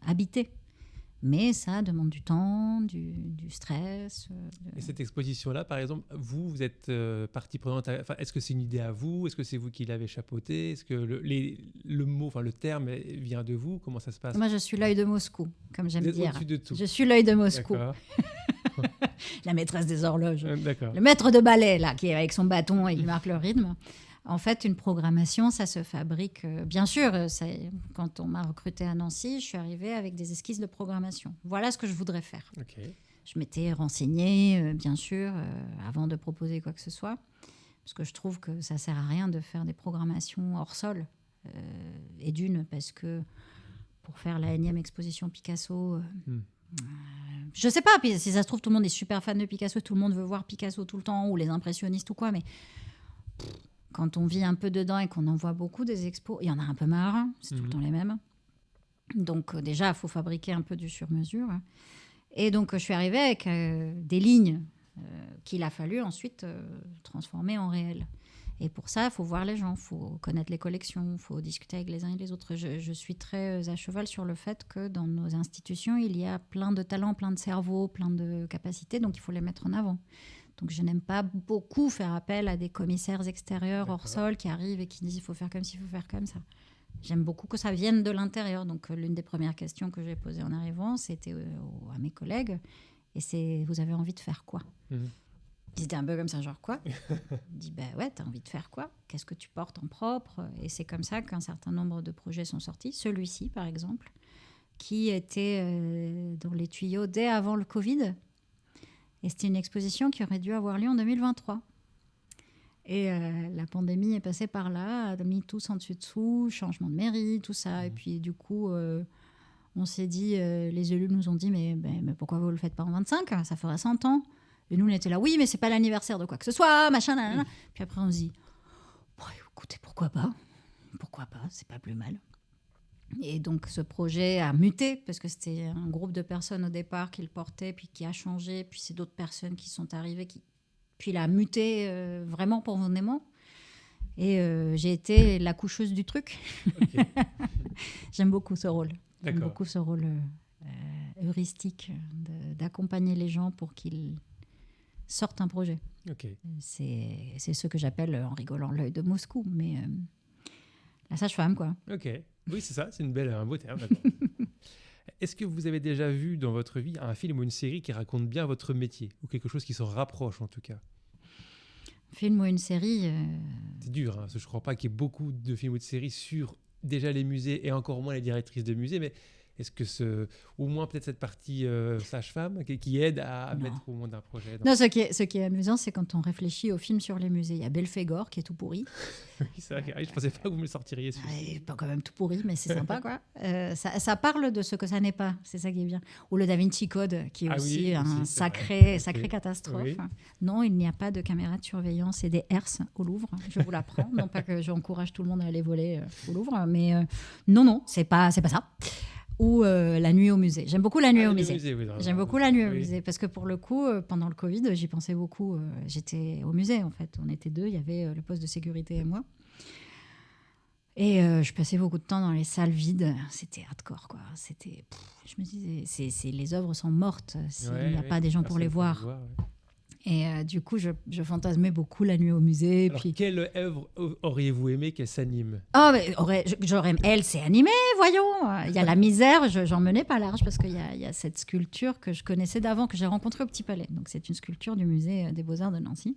habité. Mais ça demande du temps, du stress. Et cette exposition-là, par exemple, vous êtes partie prenante. Est-ce que c'est une idée à vous? Est-ce que c'est vous qui l'avez chapeautée? Est-ce que le terme vient de vous? Comment ça se passe? Moi, je suis l'œil de Moscou, comme j'aime dire. Vous êtes au-dessus de tout. Je suis l'œil de Moscou. D'accord. La maîtresse des horloges. D'accord. Le maître de ballet, là, qui est avec son bâton et qui marque le rythme. En fait, une programmation, ça se fabrique... bien sûr, quand on m'a recrutée à Nancy, je suis arrivée avec des esquisses de programmation. Voilà ce que je voudrais faire. Okay. Je m'étais renseignée, bien sûr, avant de proposer quoi que ce soit, parce que je trouve que ça ne sert à rien de faire des programmations hors sol. Et d'une, parce que pour faire la énième exposition Picasso... je ne sais pas, puis si ça se trouve, tout le monde est super fan de Picasso, tout le monde veut voir Picasso tout le temps, ou les impressionnistes ou quoi, mais... Quand on vit un peu dedans et qu'on en voit beaucoup des expos, il y en a un peu marre, c'est tout le temps les mêmes. Donc déjà, il faut fabriquer un peu du sur-mesure. Et donc, je suis arrivée avec des lignes qu'il a fallu ensuite transformer en réel. Et pour ça, il faut voir les gens, il faut connaître les collections, il faut discuter avec les uns et les autres. Je suis très à cheval sur le fait que dans nos institutions, il y a plein de talents, plein de cerveaux, plein de capacités, donc il faut les mettre en avant. Donc, je n'aime pas beaucoup faire appel à des commissaires extérieurs hors sol qui arrivent et qui disent il faut faire comme ci, il faut faire comme ça. J'aime beaucoup que ça vienne de l'intérieur. Donc, l'une des premières questions que j'ai posées en arrivant, c'était à mes collègues. Et c'est, vous avez envie de faire quoi? Ils étaient un peu comme ça, genre quoi? Je dis, ouais, t'as envie de faire quoi? Qu'est-ce que tu portes en propre? Et c'est comme ça qu'un certain nombre de projets sont sortis. Celui-ci, par exemple, qui était dans les tuyaux dès avant le Covid. Et c'était une exposition qui aurait dû avoir lieu en 2023. Et la pandémie est passée par là, a mis tous en dessus-dessous, changement de mairie, tout ça. Et puis du coup, on s'est dit, les élus nous ont dit, mais pourquoi vous ne le faites pas en 25? Ça ferait 100 ans. Et nous, on était là, oui, mais c'est pas l'anniversaire de quoi que ce soit, machin, nanana. Puis après, on se dit, écoutez, pourquoi pas? Pourquoi pas? C'est pas plus mal. Et donc, ce projet a muté, parce que c'était un groupe de personnes au départ qui le portait, puis qui a changé, puis c'est d'autres personnes qui sont arrivées, puis il a muté vraiment profondément. Et j'ai été la coucheuse du truc. Okay. J'aime beaucoup ce rôle. D'accord. J'aime beaucoup ce rôle heuristique d'accompagner les gens pour qu'ils sortent un projet. Okay. C'est ce que j'appelle, en rigolant, l'œil de Moscou, mais la sage-femme, quoi. Ok, oui, c'est ça, c'est un beau terme. Est-ce que vous avez déjà vu dans votre vie un film ou une série qui raconte bien votre métier, ou quelque chose qui s'en rapproche en tout cas? Film ou une série C'est dur, hein, parce que je ne crois pas qu'il y ait beaucoup de films ou de séries sur déjà les musées et encore moins les directrices de musées, mais est-ce que au moins peut-être cette partie sage-femme qui aide à mettre au monde un projet? Non, ce qui est amusant, c'est quand on réfléchit aux films sur les musées. Il y a Belphégor qui est tout pourri. Oui, c'est vrai, je ne pensais pas que vous me le sortiriez. Pas quand même tout pourri, mais c'est sympa, quoi. Ça parle de ce que ça n'est pas, c'est ça qui est bien. Ou le Da Vinci Code, qui est aussi un sacré catastrophe. Oui. Non, il n'y a pas de caméra de surveillance et des herses au Louvre, je vous l'apprends. Non pas que j'encourage tout le monde à aller voler au Louvre, mais non, c'est pas ça. Ou La nuit au musée. J'aime beaucoup La nuit au musée. J'aime beaucoup La nuit au musée parce que pour le coup, pendant le Covid, j'y pensais beaucoup. J'étais au musée en fait. On était deux, il y avait le poste de sécurité et moi. Et je passais beaucoup de temps dans les salles vides. C'était hardcore, quoi. Je me disais, les œuvres sont mortes s'il n'y a pas des gens pour les voir. Et du coup, je fantasmais beaucoup La nuit au musée. Alors, quelle œuvre auriez-vous aimé qu'elle s'anime? Elle s'est animée, voyons. Il y a La misère, j'en menais pas large parce qu'il y a cette sculpture que je connaissais d'avant, que j'ai rencontrée au Petit Palais. Donc, c'est une sculpture du musée des Beaux-Arts de Nancy,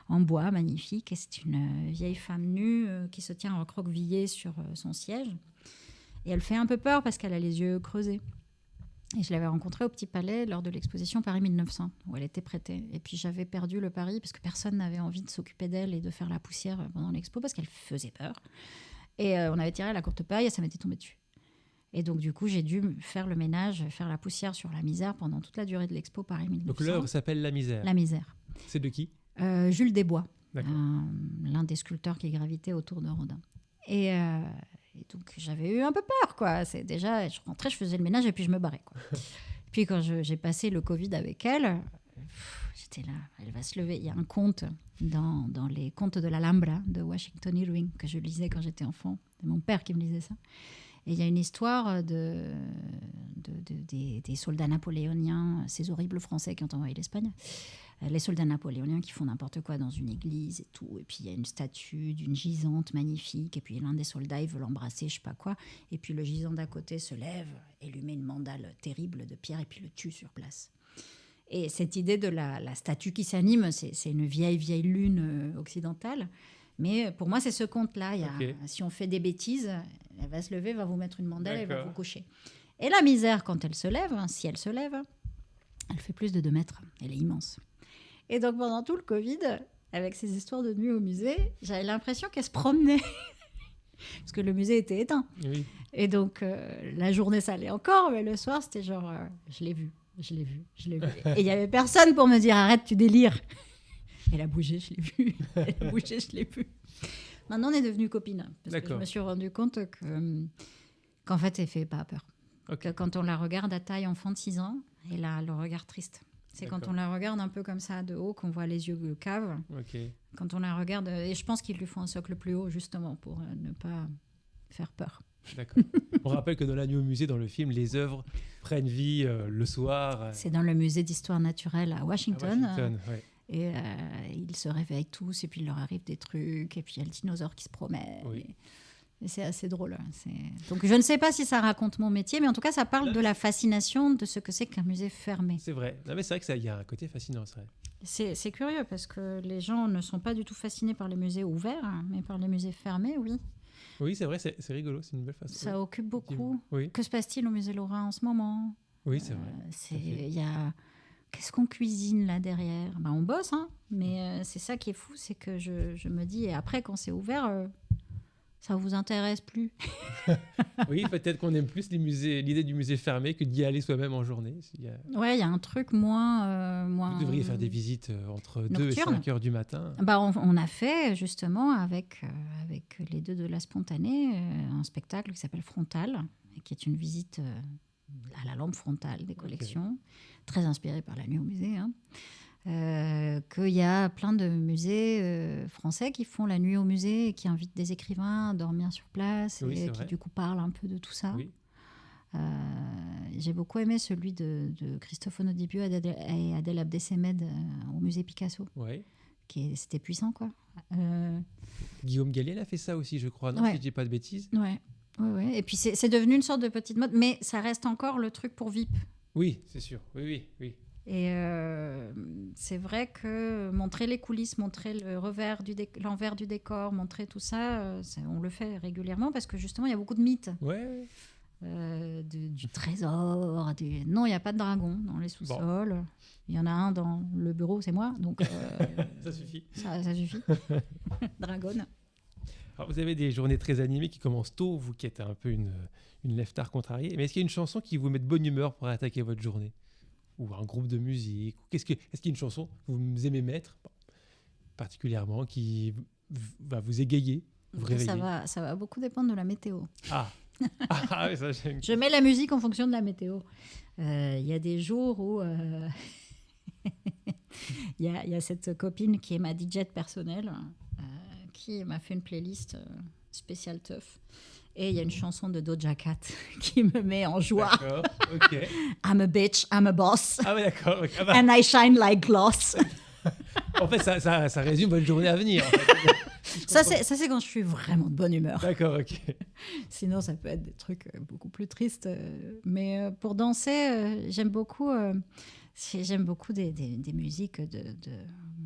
en bois, magnifique. Et c'est une vieille femme nue qui se tient recroquevillée sur son siège. Et elle fait un peu peur parce qu'elle a les yeux creusés. Et je l'avais rencontrée au Petit Palais lors de l'exposition Paris 1900, où elle était prêtée. Et puis j'avais perdu le pari parce que personne n'avait envie de s'occuper d'elle et de faire la poussière pendant l'expo parce qu'elle faisait peur. Et on avait tiré la courte paille et ça m'était tombé dessus. Et donc du coup, j'ai dû faire le ménage, faire la poussière sur La misère pendant toute la durée de l'expo Paris 1900. Donc l'œuvre s'appelle La misère. La misère. C'est de qui? Jules Desbois, l'un des sculpteurs qui gravitait autour de Rodin. Et donc, j'avais eu un peu peur, quoi. C'est déjà, je rentrais, je faisais le ménage et puis je me barrais, quoi. Puis, quand j'ai passé le Covid avec elle, j'étais là, elle va se lever. Il y a un conte dans les contes de l'Alhambra de Washington Irving que je lisais quand j'étais enfant. C'est mon père qui me lisait ça. Et il y a une histoire des soldats napoléoniens, ces horribles Français qui ont envahi l'Espagne. Les soldats napoléoniens qui font n'importe quoi dans une église et tout. Et puis, il y a une statue d'une gisante magnifique. Et puis, l'un des soldats, il veut l'embrasser, je sais pas quoi. Et puis, le gisant d'à côté se lève et lui met une mandale terrible de pierre et puis le tue sur place. Et cette idée de la statue qui s'anime, c'est une vieille lune occidentale. Mais pour moi, c'est ce conte-là. Si on fait des bêtises, elle va se lever, va vous mettre une mandale et va vous coucher. Et La misère, quand elle se lève, si elle se lève, elle fait plus de 2 mètres. Elle est immense. Et donc, pendant tout le Covid, avec ces histoires de nuit au musée, j'avais l'impression qu'elle se promenait. Parce que le musée était éteint. Oui. Et donc, la journée, ça allait encore, mais le soir, c'était genre, je l'ai vu. Et il n'y avait personne pour me dire, arrête, tu délires. Elle a bougé, je l'ai vu. Maintenant, on est devenues copines. Parce que je me suis rendu compte qu'en fait, elle ne fait pas peur. Okay. Que quand on la regarde à taille enfant de 6 ans, elle a le regard triste. C'est quand on la regarde un peu comme ça de haut qu'on voit les yeux caves. Okay. Quand on la regarde, et je pense qu'il lui faut un socle plus haut justement pour ne pas faire peur. D'accord. On rappelle que dans La nuit au musée, dans le film, les œuvres prennent vie le soir. C'est dans le musée d'histoire naturelle à Washington. Ouais. Et ils se réveillent tous et puis il leur arrive des trucs et puis il y a le dinosaure qui se promène. Oui. Et c'est assez drôle. Donc, je ne sais pas si ça raconte mon métier, mais en tout cas, ça parle de la fascination de ce que c'est qu'un musée fermé. C'est vrai. Non, mais c'est vrai qu'il y a un côté fascinant. C'est curieux parce que les gens ne sont pas du tout fascinés par les musées ouverts, mais par les musées fermés, oui. Oui, c'est vrai, c'est rigolo, c'est une belle façon. Ça occupe beaucoup. Oui. Que se passe-t-il au musée Lorrain en ce moment? Oui, c'est vrai. Qu'est-ce qu'on cuisine là derrière? On bosse, hein, mais c'est ça qui est fou, c'est que je me dis, et après, quand c'est ouvert... Ça vous intéresse plus? Oui, peut-être qu'on aime plus l'idée du musée fermé que d'y aller soi-même en journée. Ouais, il y a un truc moins... Vous devriez faire des visites entre 2 et nocturne. 5 heures du matin. Bah, on a fait justement avec les deux de la Spontanée un spectacle qui s'appelle Frontal, qui est une visite à la lampe frontale des collections, très inspirée par la nuit au musée. Hein. Qu'il y a plein de musées français qui font la nuit au musée et qui invitent des écrivains à dormir sur place et qui du coup parlent un peu de tout ça. Oui. J'ai beaucoup aimé celui de Christophe Onodibu et Adèle Abdessemed au musée Picasso. Oui. C'était puissant, quoi. Guillaume Gallienne a fait ça aussi, je crois, non, si je dis pas de bêtises. Ouais. Et puis c'est devenu une sorte de petite mode, mais ça reste encore le truc pour VIP. Oui, c'est sûr. Oui. Et c'est vrai que montrer les coulisses, montrer l'envers du décor, montrer tout ça, on le fait régulièrement parce que justement, il y a beaucoup de mythes. Ouais. Du trésor. Non, il n'y a pas de dragon dans les sous-sols. Bon. Il y en a un dans le bureau, c'est moi. Donc, ça suffit. Ça suffit. Dragon. Alors, vous avez des journées très animées qui commencent tôt, vous qui êtes un peu une lève-tard contrariée. Mais est-ce qu'il y a une chanson qui vous met de bonne humeur pour attaquer votre journée? Ou un groupe de musique? Est-ce qu'il y a une chanson que vous aimez mettre particulièrement qui va vous égayer, vous réveiller? Ça va beaucoup dépendre de la météo. Oui, ça, je mets la musique en fonction de la météo. Il y a des jours où il y a cette copine qui est ma DJ personnelle qui m'a fait une playlist spéciale teuf. Et il y a une chanson de Doja Cat qui me met en joie. D'accord, ok. I'm a bitch, I'm a boss. Ah oui, d'accord. Okay. And I shine like gloss. En fait, ça résume votre journée à venir. En fait. Ça, c'est quand je suis vraiment de bonne humeur. D'accord, ok. Sinon, ça peut être des trucs beaucoup plus tristes. Mais pour danser, j'aime beaucoup des musiques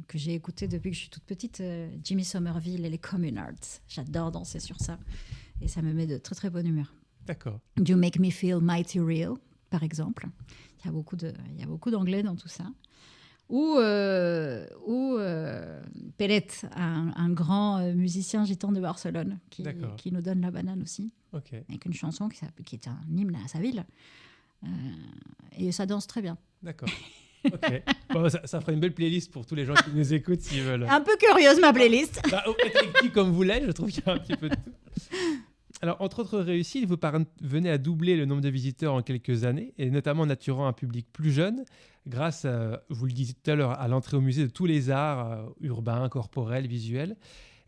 que j'ai écoutées depuis que je suis toute petite. Jimmy Somerville et les Communards. J'adore danser sur ça. Et ça me met de très, très bonne humeur. D'accord. You Make Me Feel Mighty Real, par exemple. Il y a beaucoup d'anglais dans tout ça. Ou Peret, un grand musicien gitan de Barcelone qui nous donne la banane aussi, avec une chanson qui est un hymne à sa ville. Et ça danse très bien. D'accord. Ok. Bon, ça fera une belle playlist pour tous les gens qui nous écoutent s'ils veulent. Un peu curieuse ma playlist. Éclectique comme vous l'êtes, je trouve qu'il y a un petit peu de tout. Alors, entre autres réussites, vous parvenez à doubler le nombre de visiteurs en quelques années, et notamment en attirant un public plus jeune, grâce, vous le disiez tout à l'heure, à l'entrée au musée de tous les arts urbains, corporels, visuels.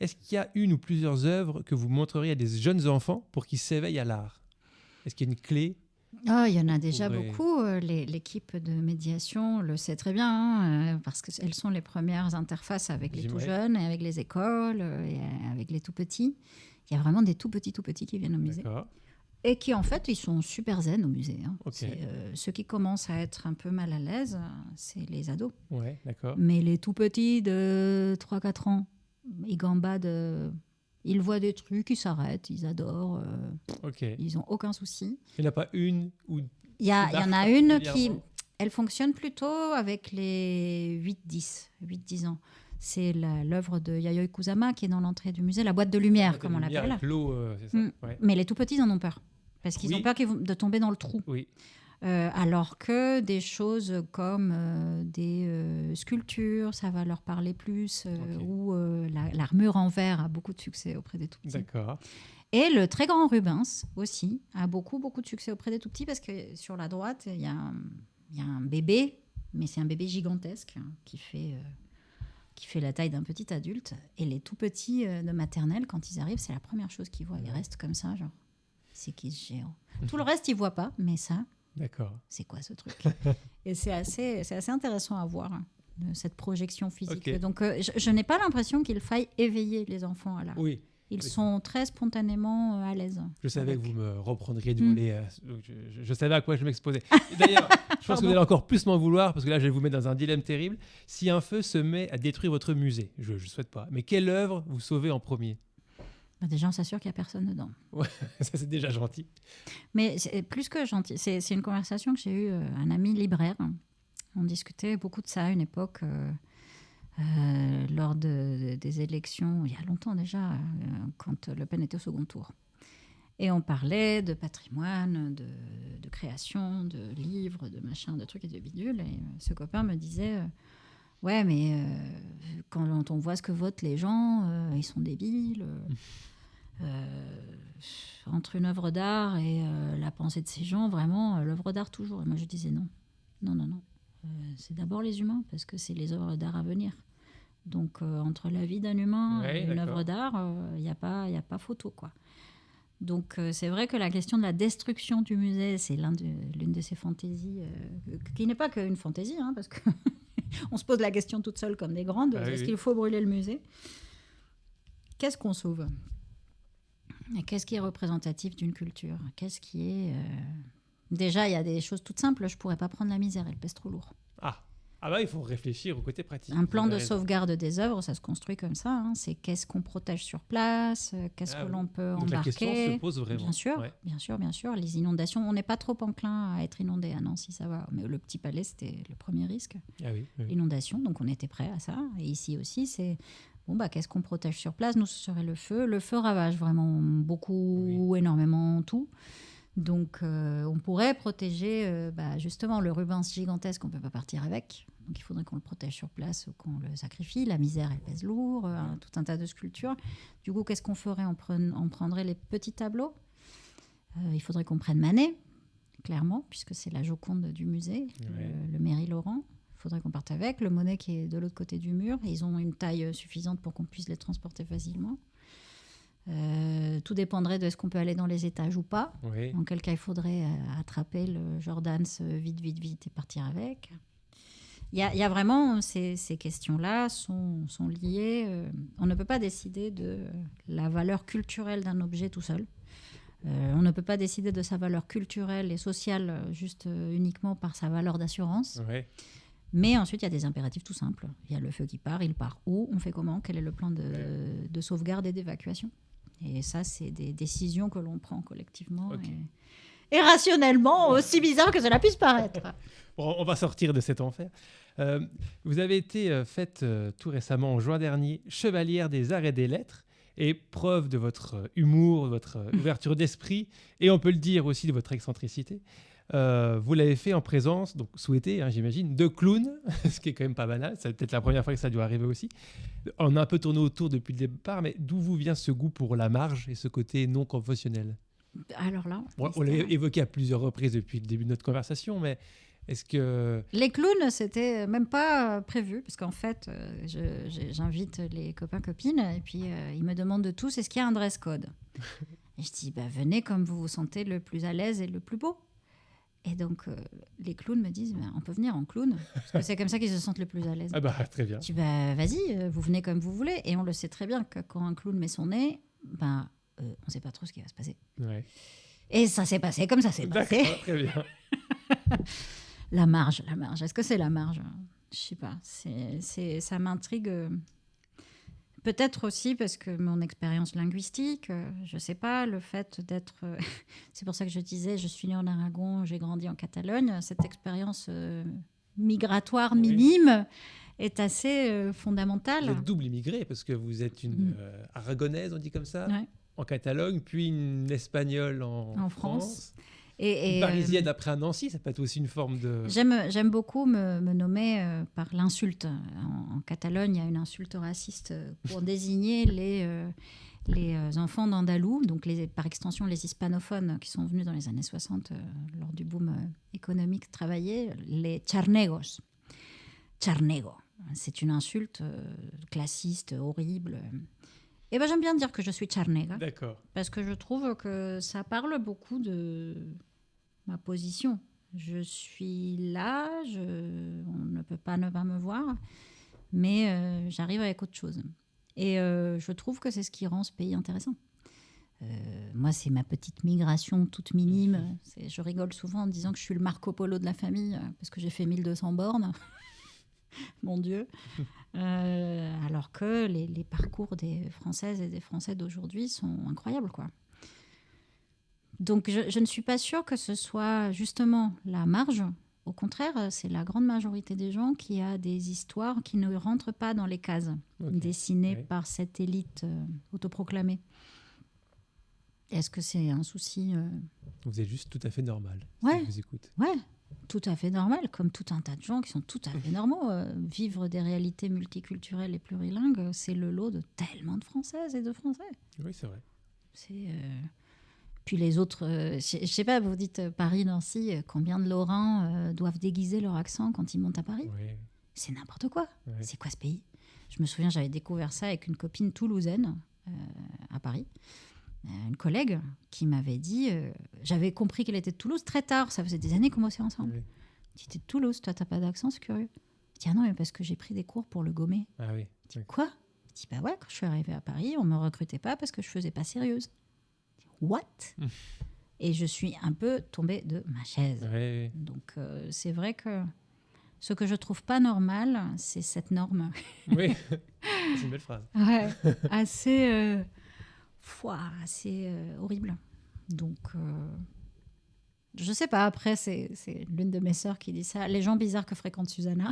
Est-ce qu'il y a une ou plusieurs œuvres que vous montreriez à des jeunes enfants pour qu'ils s'éveillent à l'art? Est-ce qu'il y a une clé? Il y en a déjà beaucoup. L'équipe de médiation le sait très bien, parce qu'elles sont les premières interfaces avec les tout jeunes, et avec les écoles, et avec les tout petits. Il y a vraiment des tout petits qui viennent au musée. D'accord. Et qui, en fait, ils sont super zen au musée. Hein. Ceux qui commencent à être un peu mal à l'aise, c'est les ados. Ouais, d'accord. Mais les tout petits de 3-4 ans, ils gambadent, ils voient des trucs, ils s'arrêtent, ils adorent. Ils n'ont aucun souci. Il n'y en a pas une ou... Il y en a une qui... Elle fonctionne plutôt avec les 8-10 ans. C'est l'œuvre de Yayoi Kusama qui est dans l'entrée du musée, la boîte de lumière, comme on l'appelle. C'est ça. Ouais. Mais les tout petits en ont peur, parce qu'ils ont peur de tomber dans le trou. Oui. Alors que des choses comme des sculptures, ça va leur parler plus, ou l'armure en verre a beaucoup de succès auprès des tout petits. D'accord. Et le très grand Rubens aussi a beaucoup de succès auprès des tout petits, parce que sur la droite, il y a un bébé, mais c'est un bébé gigantesque qui fait la taille d'un petit adulte. Et les tout petits de maternelle, quand ils arrivent, c'est la première chose qu'ils voient. Ils restent comme ça, genre, c'est qui ce géant? Tout le reste, ils ne voient pas, mais ça, c'est quoi ce truc? Et c'est assez intéressant à voir, cette projection physique. Donc, je n'ai pas l'impression qu'il faille éveiller les enfants à l'art. Oui. Ils sont très spontanément à l'aise. Je savais que vous me reprendriez de voler. Je savais à quoi je m'exposais. D'ailleurs, je pense que vous allez encore plus m'en vouloir, parce que là, je vais vous mettre dans un dilemme terrible. Si un feu se met à détruire votre musée, je ne souhaite pas, mais quelle œuvre vous sauvez en premier? Déjà, on s'assure qu'il n'y a personne dedans. Ouais, ça, c'est déjà gentil. Mais c'est plus que gentil. C'est une conversation que j'ai eue un ami libraire. On discutait beaucoup de ça à une époque. lors des élections, il y a longtemps déjà, quand Le Pen était au second tour. Et on parlait de patrimoine, de création, de livres, de machin, de trucs et de bidules. Et ce copain me disait ouais, mais quand on voit ce que votent les gens, ils sont débiles. Entre une œuvre d'art et la pensée de ces gens, vraiment, l'œuvre d'art toujours. Et moi, je disais non. Non. C'est d'abord les humains, parce que c'est les œuvres d'art à venir. Donc, entre la vie d'un humain et une œuvre d'art, il n'y a pas photo, quoi. Donc, c'est vrai que la question de la destruction du musée, c'est l'une de ces fantaisies, qui n'est pas qu'une fantaisie, hein, parce qu'on se pose la question toute seule comme des grandes. Est-ce qu'il faut brûler le musée ? Qu'est-ce qu'on sauve ? Et qu'est-ce qui est représentatif d'une culture ? Qu'est-ce qui est... Déjà, il y a des choses toutes simples. Je ne pourrais pas prendre la misère, elle pèse trop lourd. Ah bah il faut réfléchir au côté pratique. Un plan de sauvegarde des œuvres, ça se construit comme ça. Hein. C'est qu'est-ce qu'on protège sur place, qu'est-ce que l'on peut donc embarquer. La question se pose vraiment. Bien sûr. Les inondations, on n'est pas trop enclin à être inondé à Nancy, ça va. Mais le Petit Palais, c'était le premier risque. L'inondation, donc on était prêt à ça. Et ici aussi, c'est... qu'est-ce qu'on protège sur place ? Nous, ce serait le feu. Le feu ravage vraiment beaucoup, énormément tout. Donc, on pourrait protéger justement le Rubens gigantesque, on ne peut pas partir avec. Donc, il faudrait qu'on le protège sur place ou qu'on le sacrifie. La misère, elle pèse lourd, tout un tas de sculptures. Du coup, qu'est-ce qu'on ferait ? On prendrait les petits tableaux. Il faudrait qu'on prenne Manet, clairement, puisque c'est la Joconde du musée, le Méry-Laurent. Il faudrait qu'on parte avec. Le Monet qui est de l'autre côté du mur. Ils ont une taille suffisante pour qu'on puisse les transporter facilement. Tout dépendrait de ce qu'on peut aller dans les étages ou pas. Dans quel cas, il faudrait attraper le Jordans vite et partir avec. Il y a vraiment ces questions-là sont liées. On ne peut pas décider de la valeur culturelle d'un objet tout seul. On ne peut pas décider de sa valeur culturelle et sociale juste uniquement par sa valeur d'assurance. Mais ensuite, il y a des impératifs tout simples. Il y a le feu qui part, il part où ? On fait comment ? Quel est le plan de sauvegarde et d'évacuation ? Et ça, c'est des décisions que l'on prend collectivement et rationnellement, aussi bizarre que cela puisse paraître. Bon, on va sortir de cet enfer. Vous avez été faite tout récemment, en juin dernier, chevalière des arts et des lettres, et preuve de votre humour, de votre ouverture d'esprit, et on peut le dire aussi de votre excentricité. Vous l'avez fait en présence, donc souhaité, j'imagine, de clowns, ce qui est quand même pas banal. C'est peut-être la première fois que ça doit arriver aussi. On a un peu tourné autour depuis le départ, mais d'où vous vient ce goût pour la marge et ce côté non conventionnel ? Alors là, on l'a évoqué à plusieurs reprises depuis le début de notre conversation, mais est-ce que... Les clowns, c'était même pas prévu, parce qu'en fait, j'invite les copains-copines, et puis ils me demandent de tous, est-ce qu'il y a un dress code ? Et je dis, venez comme vous vous sentez le plus à l'aise et le plus beau. Et donc, les clowns me disent, on peut venir en clown, parce que c'est comme ça qu'ils se sentent le plus à l'aise. Très bien. Je dis, vas-y, vous venez comme vous voulez. Et on le sait très bien que quand un clown met son nez, on ne sait pas trop ce qui va se passer. Et ça s'est passé comme ça s'est passé. D'accord, très bien. La marge. Est-ce que c'est la marge ? Je sais pas. Ça m'intrigue. Peut-être aussi parce que mon expérience linguistique, je sais pas, le fait d'être... c'est pour ça que je disais, je suis née en Aragon, j'ai grandi en Catalogne. Cette expérience migratoire minime est assez fondamentale. Vous êtes double immigrée parce que vous êtes une aragonaise, on dit comme ça, en Catalogne, puis une espagnole en France. Et parisienne après à Nancy, ça peut être aussi une forme de... J'aime beaucoup me nommer par l'insulte. En Catalogne, il y a une insulte raciste pour désigner les enfants d'Andalous, donc par extension les hispanophones qui sont venus dans les années 60 lors du boom économique travailler, les charnegos. Charnego, c'est une insulte classiste, horrible. Et j'aime bien dire que je suis charnega. D'accord. Parce que je trouve que ça parle beaucoup de ma position. Je suis là, on ne peut pas ne pas me voir, mais j'arrive avec autre chose. Et je trouve que c'est ce qui rend ce pays intéressant. Moi, c'est ma petite migration toute minime. Je rigole souvent en disant que je suis le Marco Polo de la famille, parce que j'ai fait 1200 bornes. Mon Dieu. Alors que les parcours des Françaises et des Français d'aujourd'hui sont incroyables, quoi. Donc, je ne suis pas sûre que ce soit justement la marge Au contraire, c'est la grande majorité des gens qui a des histoires qui ne rentrent pas dans les cases dessinées par cette élite autoproclamée. Est-ce que c'est un souci Vous êtes juste tout à fait normal. Ouais. Si je vous écoute. Ouais, tout à fait normal, comme tout un tas de gens qui sont tout à fait normaux. Vivre des réalités multiculturelles et plurilingues, c'est le lot de tellement de Françaises et de Français. Oui, c'est vrai. Puis les autres, je sais pas, vous dites Paris-Nancy, combien de Lorrains doivent déguiser leur accent quand ils montent à Paris ? Oui. C'est n'importe quoi. Oui. C'est quoi ce pays ? Je me souviens, j'avais découvert ça avec une copine toulousaine à Paris. Une collègue qui m'avait dit, j'avais compris qu'elle était de Toulouse très tard, ça faisait des années qu'on bossait ensemble. Oui. Tu étais de Toulouse, toi t'as pas d'accent, c'est curieux. Je dis, ah non, mais parce que j'ai pris des cours pour le gommer. Ah oui. Je dis, quoi ? Je dis, bah ouais, quand je suis arrivée à Paris, on me recrutait pas parce que je faisais pas sérieuse. What ? Et je suis un peu tombée de ma chaise. Oui. Donc c'est vrai que ce que je trouve pas normal, c'est cette norme. Oui, c'est une belle phrase. Ouais, assez horrible. Donc, je sais pas, après, c'est l'une de mes sœurs qui dit ça. Les gens bizarres que fréquente Susanna.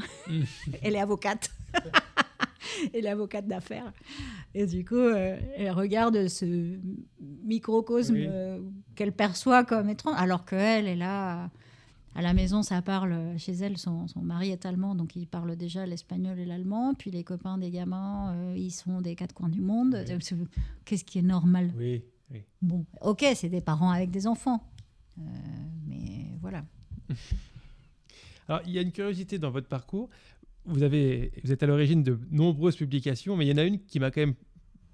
Elle est avocate. Elle est avocate d'affaires. Et du coup, elle regarde ce microcosme qu'elle perçoit comme étrange, alors qu'elle est là... À la maison, ça parle chez elle. Son mari est allemand, donc il parle déjà l'espagnol et l'allemand. Puis les copains des gamins, ils sont des quatre coins du monde. Oui. Qu'est-ce qui est normal ? Oui. Bon, ok, c'est des parents avec des enfants. Mais voilà. Alors, il y a une curiosité dans votre parcours. Vous êtes à l'origine de nombreuses publications, mais il y en a une qui m'a quand même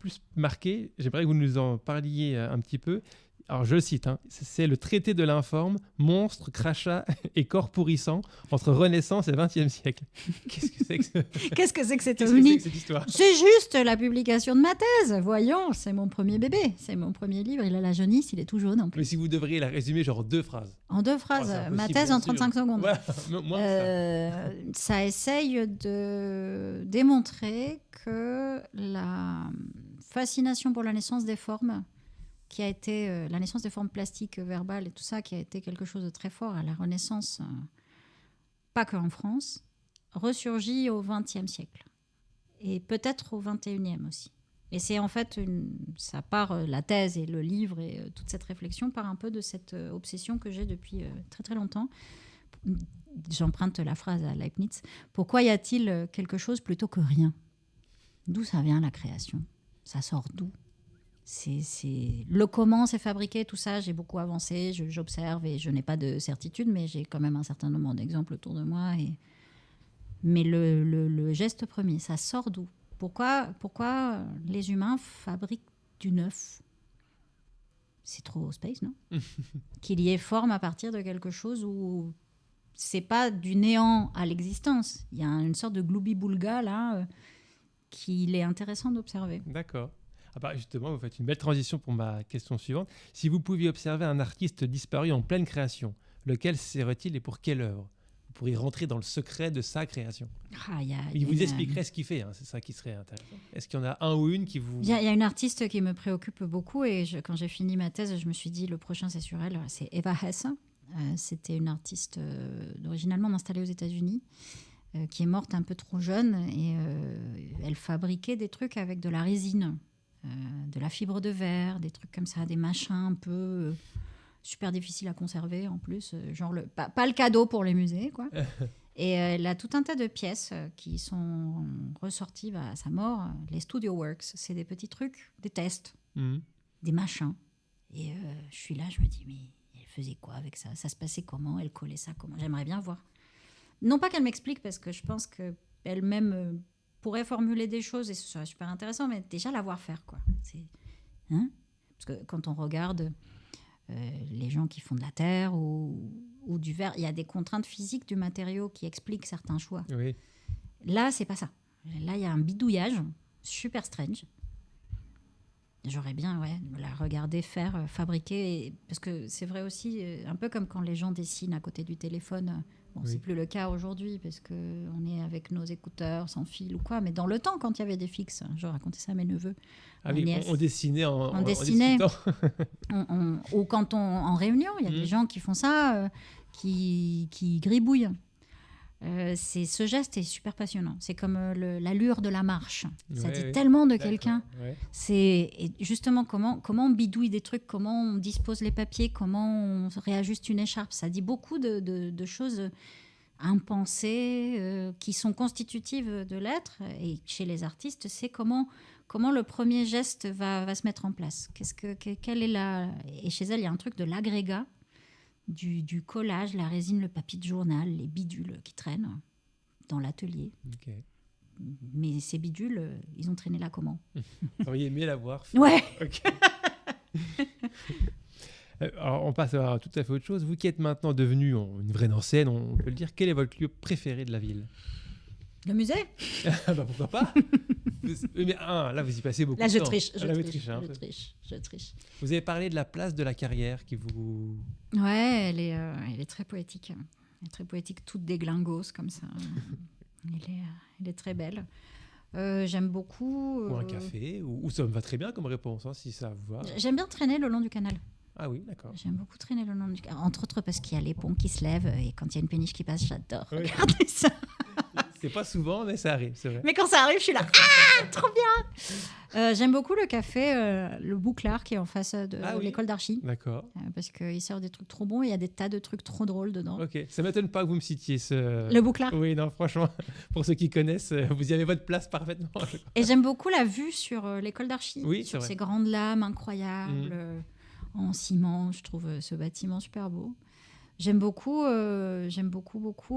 plus marqué. J'aimerais que vous nous en parliez un petit peu. Alors, je le cite, c'est le traité de l'informe, monstre, crachat et corps pourrissant entre Renaissance et XXe siècle. Qu'est-ce que c'est que cette Qu'est-ce que c'est que cette histoire ? C'est juste la publication de ma thèse. Voyons, c'est mon premier bébé, c'est mon premier livre. Il a la jaunisse, il est tout jaune en plus. Mais si vous devriez la résumer genre en 2 phrases. En 2 phrases, ma thèse en 35 secondes. Voilà, ça essaye de démontrer que la fascination pour la naissance des formes, qui a été la naissance des formes plastiques, verbales et tout ça, qui a été quelque chose de très fort à la Renaissance, pas qu'en France, ressurgit au XXe siècle. Et peut-être au XXIe aussi. Et c'est en fait, ça part, la thèse et le livre et toute cette réflexion part un peu de cette obsession que j'ai depuis très très longtemps. J'emprunte la phrase à Leibniz. Pourquoi y a-t-il quelque chose plutôt que rien ? D'où ça vient la création ? Ça sort d'où ? Le comment c'est fabriqué, tout ça, j'ai beaucoup avancé, j'observe et je n'ai pas de certitude, mais j'ai quand même un certain nombre d'exemples autour de moi. Mais le geste premier, ça sort d'où ? Pourquoi les humains fabriquent du neuf ? C'est trop space, non ? Qu'il y ait forme à partir de quelque chose où c'est pas du néant à l'existence. Il y a une sorte de gloubi-boulga là qu'il est intéressant d'observer. D'accord. Ah bah justement, vous faites une belle transition pour ma question suivante. Si vous pouviez observer un artiste disparu en pleine création, lequel serait-il et pour quelle œuvre ? Vous pourriez rentrer dans le secret de sa création. Il vous expliquerait ce qu'il fait, c'est ça qui serait intéressant. Est-ce qu'il y en a un ou une qui vous... Il y a une artiste qui me préoccupe beaucoup et quand j'ai fini ma thèse, je me suis dit le prochain c'est sur elle, c'est Eva Hesse. C'était une artiste originalement installée aux États-Unis, qui est morte un peu trop jeune et elle fabriquait des trucs avec de la résine. De la fibre de verre, des trucs comme ça, des machins un peu super difficiles à conserver en plus, genre pas le cadeau pour les musées, quoi. Et elle a tout un tas de pièces qui sont ressorties à sa mort. Les Studio Works, c'est des petits trucs, des tests, des machins. Et je suis là, je me dis, mais elle faisait quoi avec ça ? Ça se passait comment ? Elle collait ça comment ? J'aimerais bien voir. Non pas qu'elle m'explique, parce que je pense qu'elle-même... pourrait formuler des choses et ce serait super intéressant, mais déjà la voir faire, quoi. Parce que quand on regarde les gens qui font de la terre ou du verre, il y a des contraintes physiques du matériau qui expliquent certains choix. Oui. Là, c'est pas ça. Là, il y a un bidouillage super strange. J'aurais bien la regarder faire, fabriquer, parce que c'est vrai aussi, un peu comme quand les gens dessinent à côté du téléphone. Bon, c'est plus le cas aujourd'hui parce qu'on est avec nos écouteurs sans fil ou quoi, mais dans le temps, quand il y avait des fixes, je racontais ça à mes neveux. Ah oui, on dessinait ou quand en réunion, il y a des gens qui font ça. qui gribouille. Ce geste est super passionnant. C'est comme l'allure de la marche. Ça dit tellement de quelqu'un. Ouais. Et justement, comment on bidouille des trucs, comment on dispose les papiers, comment on réajuste une écharpe. Ça dit beaucoup de choses impensées qui sont constitutives de l'être. Et chez les artistes, c'est comment le premier geste va se mettre en place. Quelle est Et chez elle, il y a un truc de l'agrégat. Du collage, la résine, le papier de journal, les bidules qui traînent dans l'atelier. Okay. Mais ces bidules, ils ont traîné là comment ? Vous auriez aimé la voir. Ouais. Okay. Alors, on passe à tout à fait autre chose. Vous qui êtes maintenant devenue une vraie Nancéenne, on peut le dire, quel est votre lieu préféré de la ville ? Le musée ? Pourquoi pas ? Mais là, vous y passez beaucoup de temps. Je triche. Vous avez parlé de la place de la Carrière qui vous... Ouais, elle est très poétique. Elle est très poétique, toute déglingos comme ça. elle est très belle. J'aime beaucoup... Ou un café, ou ça me va très bien comme réponse, si ça vous va. J'aime bien traîner le long du canal. Ah oui, d'accord. J'aime beaucoup traîner le long du canal. Entre autres parce qu'il y a les ponts qui se lèvent et quand il y a une péniche qui passe, j'adore regarder ça. C'est pas souvent, mais ça arrive, c'est vrai. Mais quand ça arrive, je suis là, trop bien. J'aime beaucoup le café, le Bouclard, qui est en face de l'école d'archi. D'accord. Parce qu'il sert des trucs trop bons et il y a des tas de trucs trop drôles dedans. Ok, ça m'étonne pas que vous me citiez le Bouclard. Oui, non, franchement, pour ceux qui connaissent, vous y avez votre place parfaitement. Et j'aime beaucoup la vue sur l'école d'archi, oui, sur ces grandes lames incroyables, en ciment. Je trouve ce bâtiment super beau. J'aime beaucoup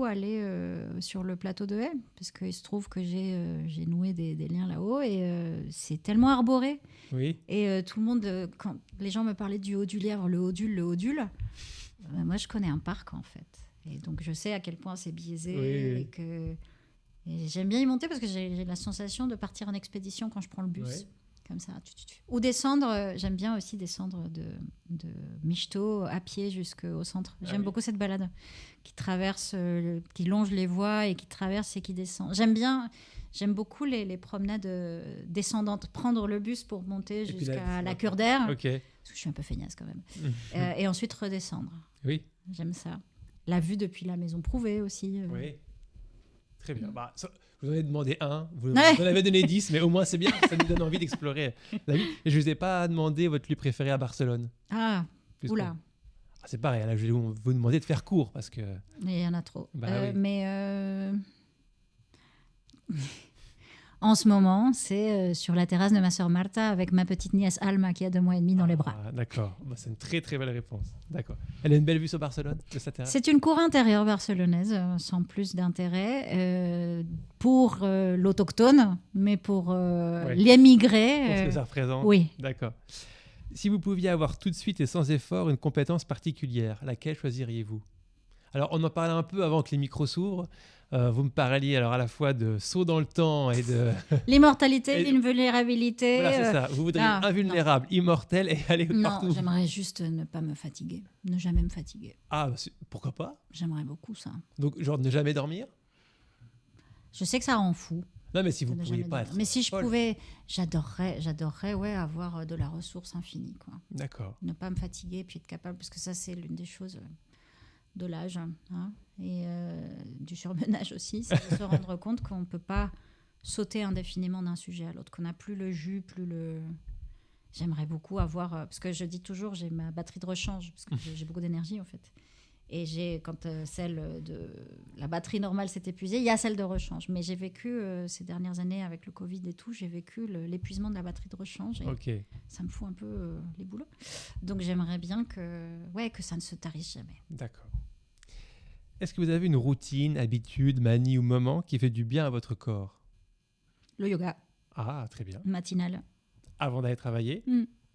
aller sur le plateau de Haye, parce qu'il se trouve que j'ai noué des liens là-haut et c'est tellement arboré. Oui. Et tout le monde, quand les gens me parlaient du Haut du Lièvre, le Haut-Dul, moi je connais un parc en fait. Et donc je sais à quel point c'est biaisé et j'aime bien y monter parce que j'ai la sensation de partir en expédition quand je prends le bus. Oui. Comme ça. Ou descendre, j'aime bien aussi descendre de Michto à pied jusqu'au centre. J'aime beaucoup cette balade qui traverse, qui longe les voies et qui traverse et qui descend. J'aime beaucoup les promenades descendantes. Prendre le bus pour monter jusqu'à la cure d'air. Okay. Parce que je suis un peu feignasse quand même. Et ensuite redescendre. Oui. J'aime ça. La vue depuis la maison Prouvé aussi. Oui. Très bien. Vous en avez demandé un, vous en avez donné 10, mais au moins c'est bien, ça nous donne envie d'explorer la ville. Et je ne vous ai pas demandé votre lieu préféré à Barcelone. Ah, oula. C'est pareil, là, je vais vous demander de faire court parce que... Il y en a trop. Oui. Mais en ce moment, c'est sur la terrasse de ma sœur Marta avec ma petite nièce Alma qui a 2 mois et demi dans les bras. D'accord, c'est une très très belle réponse. D'accord. Elle a une belle vue sur Barcelone de sa terrasse. C'est une cour intérieure barcelonaise, sans plus d'intérêt, pour l'autochtone, mais pour l'émigré. Pour ce que ça représente. Oui. D'accord. Si vous pouviez avoir tout de suite et sans effort une compétence particulière, laquelle choisiriez-vous ? Alors, on en parlait un peu avant que les micros s'ouvrent. Vous me parliez alors à la fois de saut dans le temps et de... L'immortalité, l'invulnérabilité. Voilà, c'est ça. Vous voudriez invulnérable, immortel et aller partout. Non, j'aimerais juste ne pas me fatiguer. Ne jamais me fatiguer. Ah, pourquoi pas ? J'aimerais beaucoup ça. Donc, genre ne jamais dormir ? Je sais que ça rend fou. Non, mais si vous ne pouviez pas être... Mais si je pouvais, j'adorerais avoir de la ressource infinie, quoi. D'accord. Ne pas me fatiguer, puis être capable, parce que ça, c'est l'une des choses de l'âge, hein, et du surmenage aussi, c'est de se rendre compte qu'on ne peut pas sauter indéfiniment d'un sujet à l'autre, qu'on n'a plus le jus, J'aimerais beaucoup avoir... parce que je dis toujours, j'ai ma batterie de rechange, parce que j'ai beaucoup d'énergie, en fait. Et quand celle de la batterie normale s'est épuisée, il y a celle de rechange. Mais j'ai vécu ces dernières années avec le Covid et tout, j'ai vécu l'épuisement de la batterie de rechange. Et ça me fout un peu les boulots. Donc j'aimerais bien que ça ne se tarisse jamais. D'accord. Est-ce que vous avez une routine, habitude, manie ou moment qui fait du bien à votre corps ? Le yoga. Ah, très bien. Matinal. Avant d'aller travailler,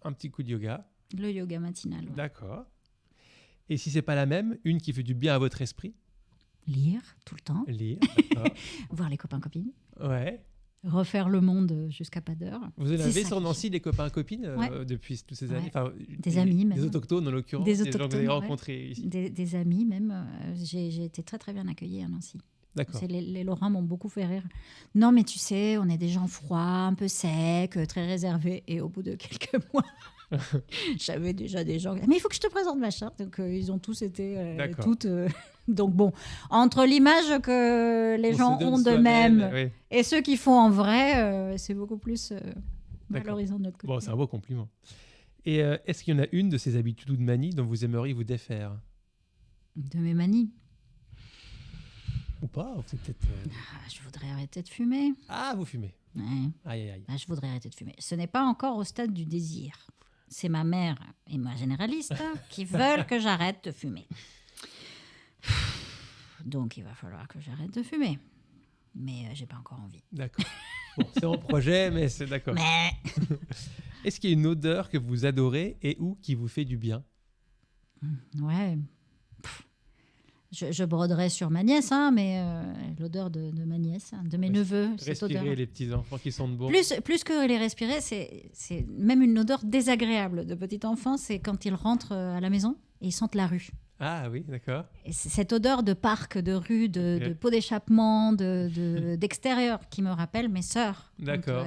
un petit coup de yoga. Le yoga matinal. Ouais. D'accord. Et si c'est pas la même, une qui fait du bien à votre esprit ? Lire tout le temps. Lire, d'accord. Voir les copains-copines. Ouais. Refaire le monde jusqu'à pas d'heure. Vous en avez sur Nancy des copains-copines depuis toutes ces années, des amis même. Des autochtones en l'occurrence, des gens que vous avez rencontrés ici. Des amis même. J'ai été très très bien accueillie à Nancy. D'accord. Les Lorrains m'ont beaucoup fait rire. Non mais tu sais, on est des gens froids, un peu secs, très réservés. Et au bout de quelques mois, J'avais déjà des gens. Mais il faut que je te présente machin. Donc ils ont tous été toutes. Donc bon, entre l'image que les gens ont d'eux-mêmes et ceux qui font en vrai, c'est beaucoup plus valorisant de notre côté. Bon, c'est un beau compliment. Et est-ce qu'il y en a une de ces habitudes ou de manies dont vous aimeriez vous défaire? De mes manies? Ou pas? Ou c'est peut-être, je voudrais arrêter de fumer. Ah, vous fumez? Ouais. Aïe, aïe, aïe. Je voudrais arrêter de fumer. Ce n'est pas encore au stade du désir. C'est ma mère et ma généraliste qui veulent que j'arrête de fumer. Donc, il va falloir que j'arrête de fumer. Mais j'ai pas encore envie. D'accord. Bon, c'est en projet, mais c'est d'accord. Mais... Est-ce qu'il y a une odeur que vous adorez et ou qui vous fait du bien? Ouais. Je broderais sur ma nièce, mais l'odeur de ma nièce, de mes neveux, cette odeur. Respirer les petits-enfants qui sentent bon. Plus que les respirer, c'est même une odeur désagréable de petit enfant, c'est quand ils rentrent à la maison et ils sentent la rue. Ah oui, d'accord. Et c'est cette odeur de parc, de rue, de pot d'échappement, d'extérieur qui me rappelle mes sœurs. D'accord.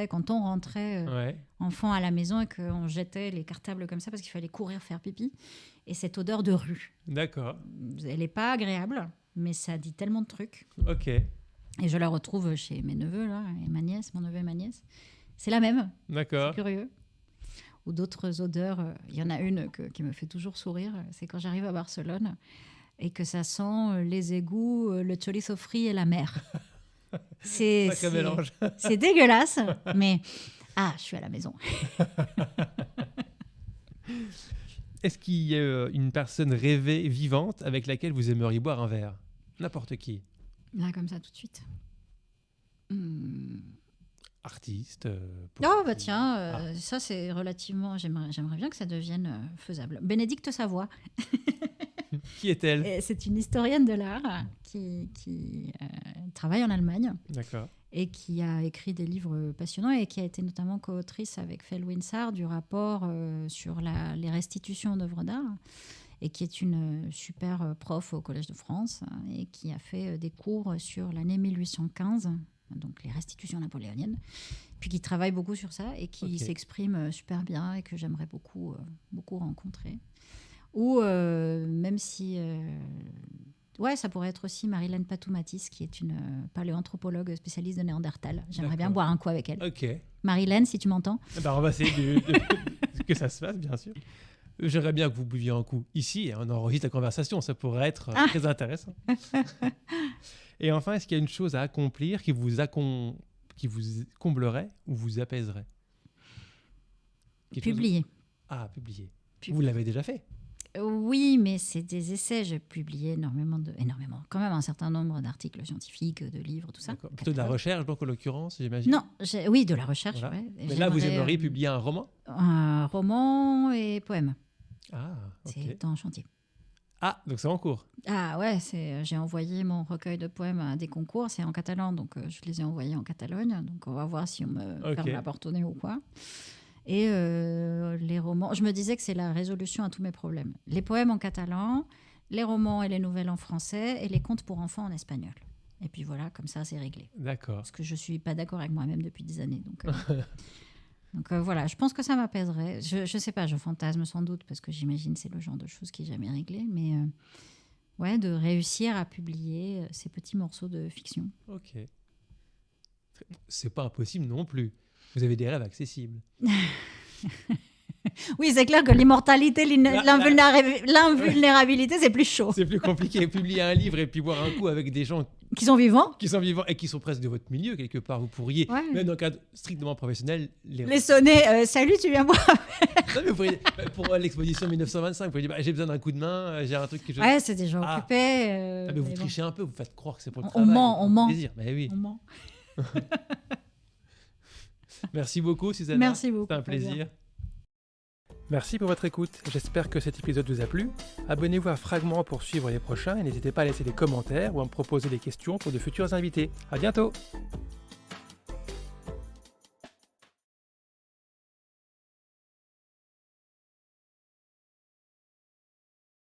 Quand on rentrait enfant à la maison et qu'on jetait les cartables comme ça parce qu'il fallait courir faire pipi. Et cette odeur de rue. D'accord. Elle n'est pas agréable, mais ça dit tellement de trucs. Ok. Et je la retrouve chez mes neveux, là, et ma nièce, mon neveu et ma nièce. C'est la même. D'accord. C'est curieux. Ou d'autres odeurs. Il y en a une qui me fait toujours sourire. C'est quand j'arrive à Barcelone et que ça sent les égouts, le chorizo frit et la mer. C'est mélange. C'est dégueulasse, mais je suis à la maison. Est-ce qu'il y a une personne rêvée, vivante, avec laquelle vous aimeriez boire un verre? N'importe qui. Là, comme ça, tout de suite. Artiste. Tiens, ça c'est relativement... J'aimerais bien que ça devienne faisable. Bénédicte Savoie. Qui est-elle? C'est une historienne de l'art qui travaille en Allemagne. D'accord. Et qui a écrit des livres passionnants et qui a été notamment co-autrice avec Felwinsar du rapport sur les restitutions d'œuvres d'art et qui est une super prof au Collège de France et qui a fait des cours sur l'année 1815, donc les restitutions napoléoniennes, puis qui travaille beaucoup sur ça et qui s'exprime super bien et que j'aimerais beaucoup rencontrer. Ou même si... ça pourrait être aussi Marilène Patoumatis, qui est une paléoanthropologue spécialiste de Néandertal. J'aimerais bien boire un coup avec elle. Ok. Marilène, si tu m'entends. On va essayer que ça se fasse, bien sûr. J'aimerais bien que vous buviez un coup ici et on enregistre la conversation. Ça pourrait être très intéressant. Et enfin, est-ce qu'il y a une chose à accomplir qui vous comblerait ou vous apaiserait? Publier. Publier. Vous l'avez déjà fait? Oui, mais c'est des essais. J'ai publié énormément, quand même un certain nombre d'articles scientifiques, de livres, tout ça. Plutôt de la recherche, donc en l'occurrence, j'imagine. Non, oui, de la recherche. Voilà. Ouais. Mais là, vous aimeriez publier un roman? Un roman et poème. C'est en chantier. Donc c'est en cours. J'ai envoyé mon recueil de poèmes à des concours. C'est en catalan, donc je les ai envoyés en Catalogne. Donc on va voir si on me ferme la porte au nez ou quoi. Et les romans, je me disais que c'est la résolution à tous mes problèmes. Les poèmes en catalan, les romans et les nouvelles en français et les contes pour enfants en espagnol. Et puis voilà, comme ça, c'est réglé. D'accord. Parce que je ne suis pas d'accord avec moi-même depuis des années. Donc voilà, je pense que ça m'apaiserait. Je ne sais pas, je fantasme sans doute parce que j'imagine que c'est le genre de choses qui n'est jamais réglé. Mais de réussir à publier ces petits morceaux de fiction. Ok. C'est pas impossible non plus. Vous avez des rêves accessibles. Oui, c'est clair que l'immortalité, l'invulnérabilité, c'est plus chaud. C'est plus compliqué. Publier un livre et puis boire un coup avec des gens qui sont vivants et qui sont presque de votre milieu quelque part. Vous pourriez, même dans un cadre strictement professionnel, les sonner. Salut, tu viens boire? Non, mais vous pourriez, pour l'exposition 1925, vous pourriez dire j'ai besoin d'un coup de main, j'ai un truc que je... Ouais, c'est des gens occupés. Mais vous trichez un peu, vous faites croire que c'est pour le travail. On ment. Plaisir. Mais oui. On ment. Merci beaucoup, Susanna. Merci beaucoup. C'était un plaisir. Merci pour votre écoute. J'espère que cet épisode vous a plu. Abonnez-vous à Fragment pour suivre les prochains et n'hésitez pas à laisser des commentaires ou à me proposer des questions pour de futurs invités. À bientôt.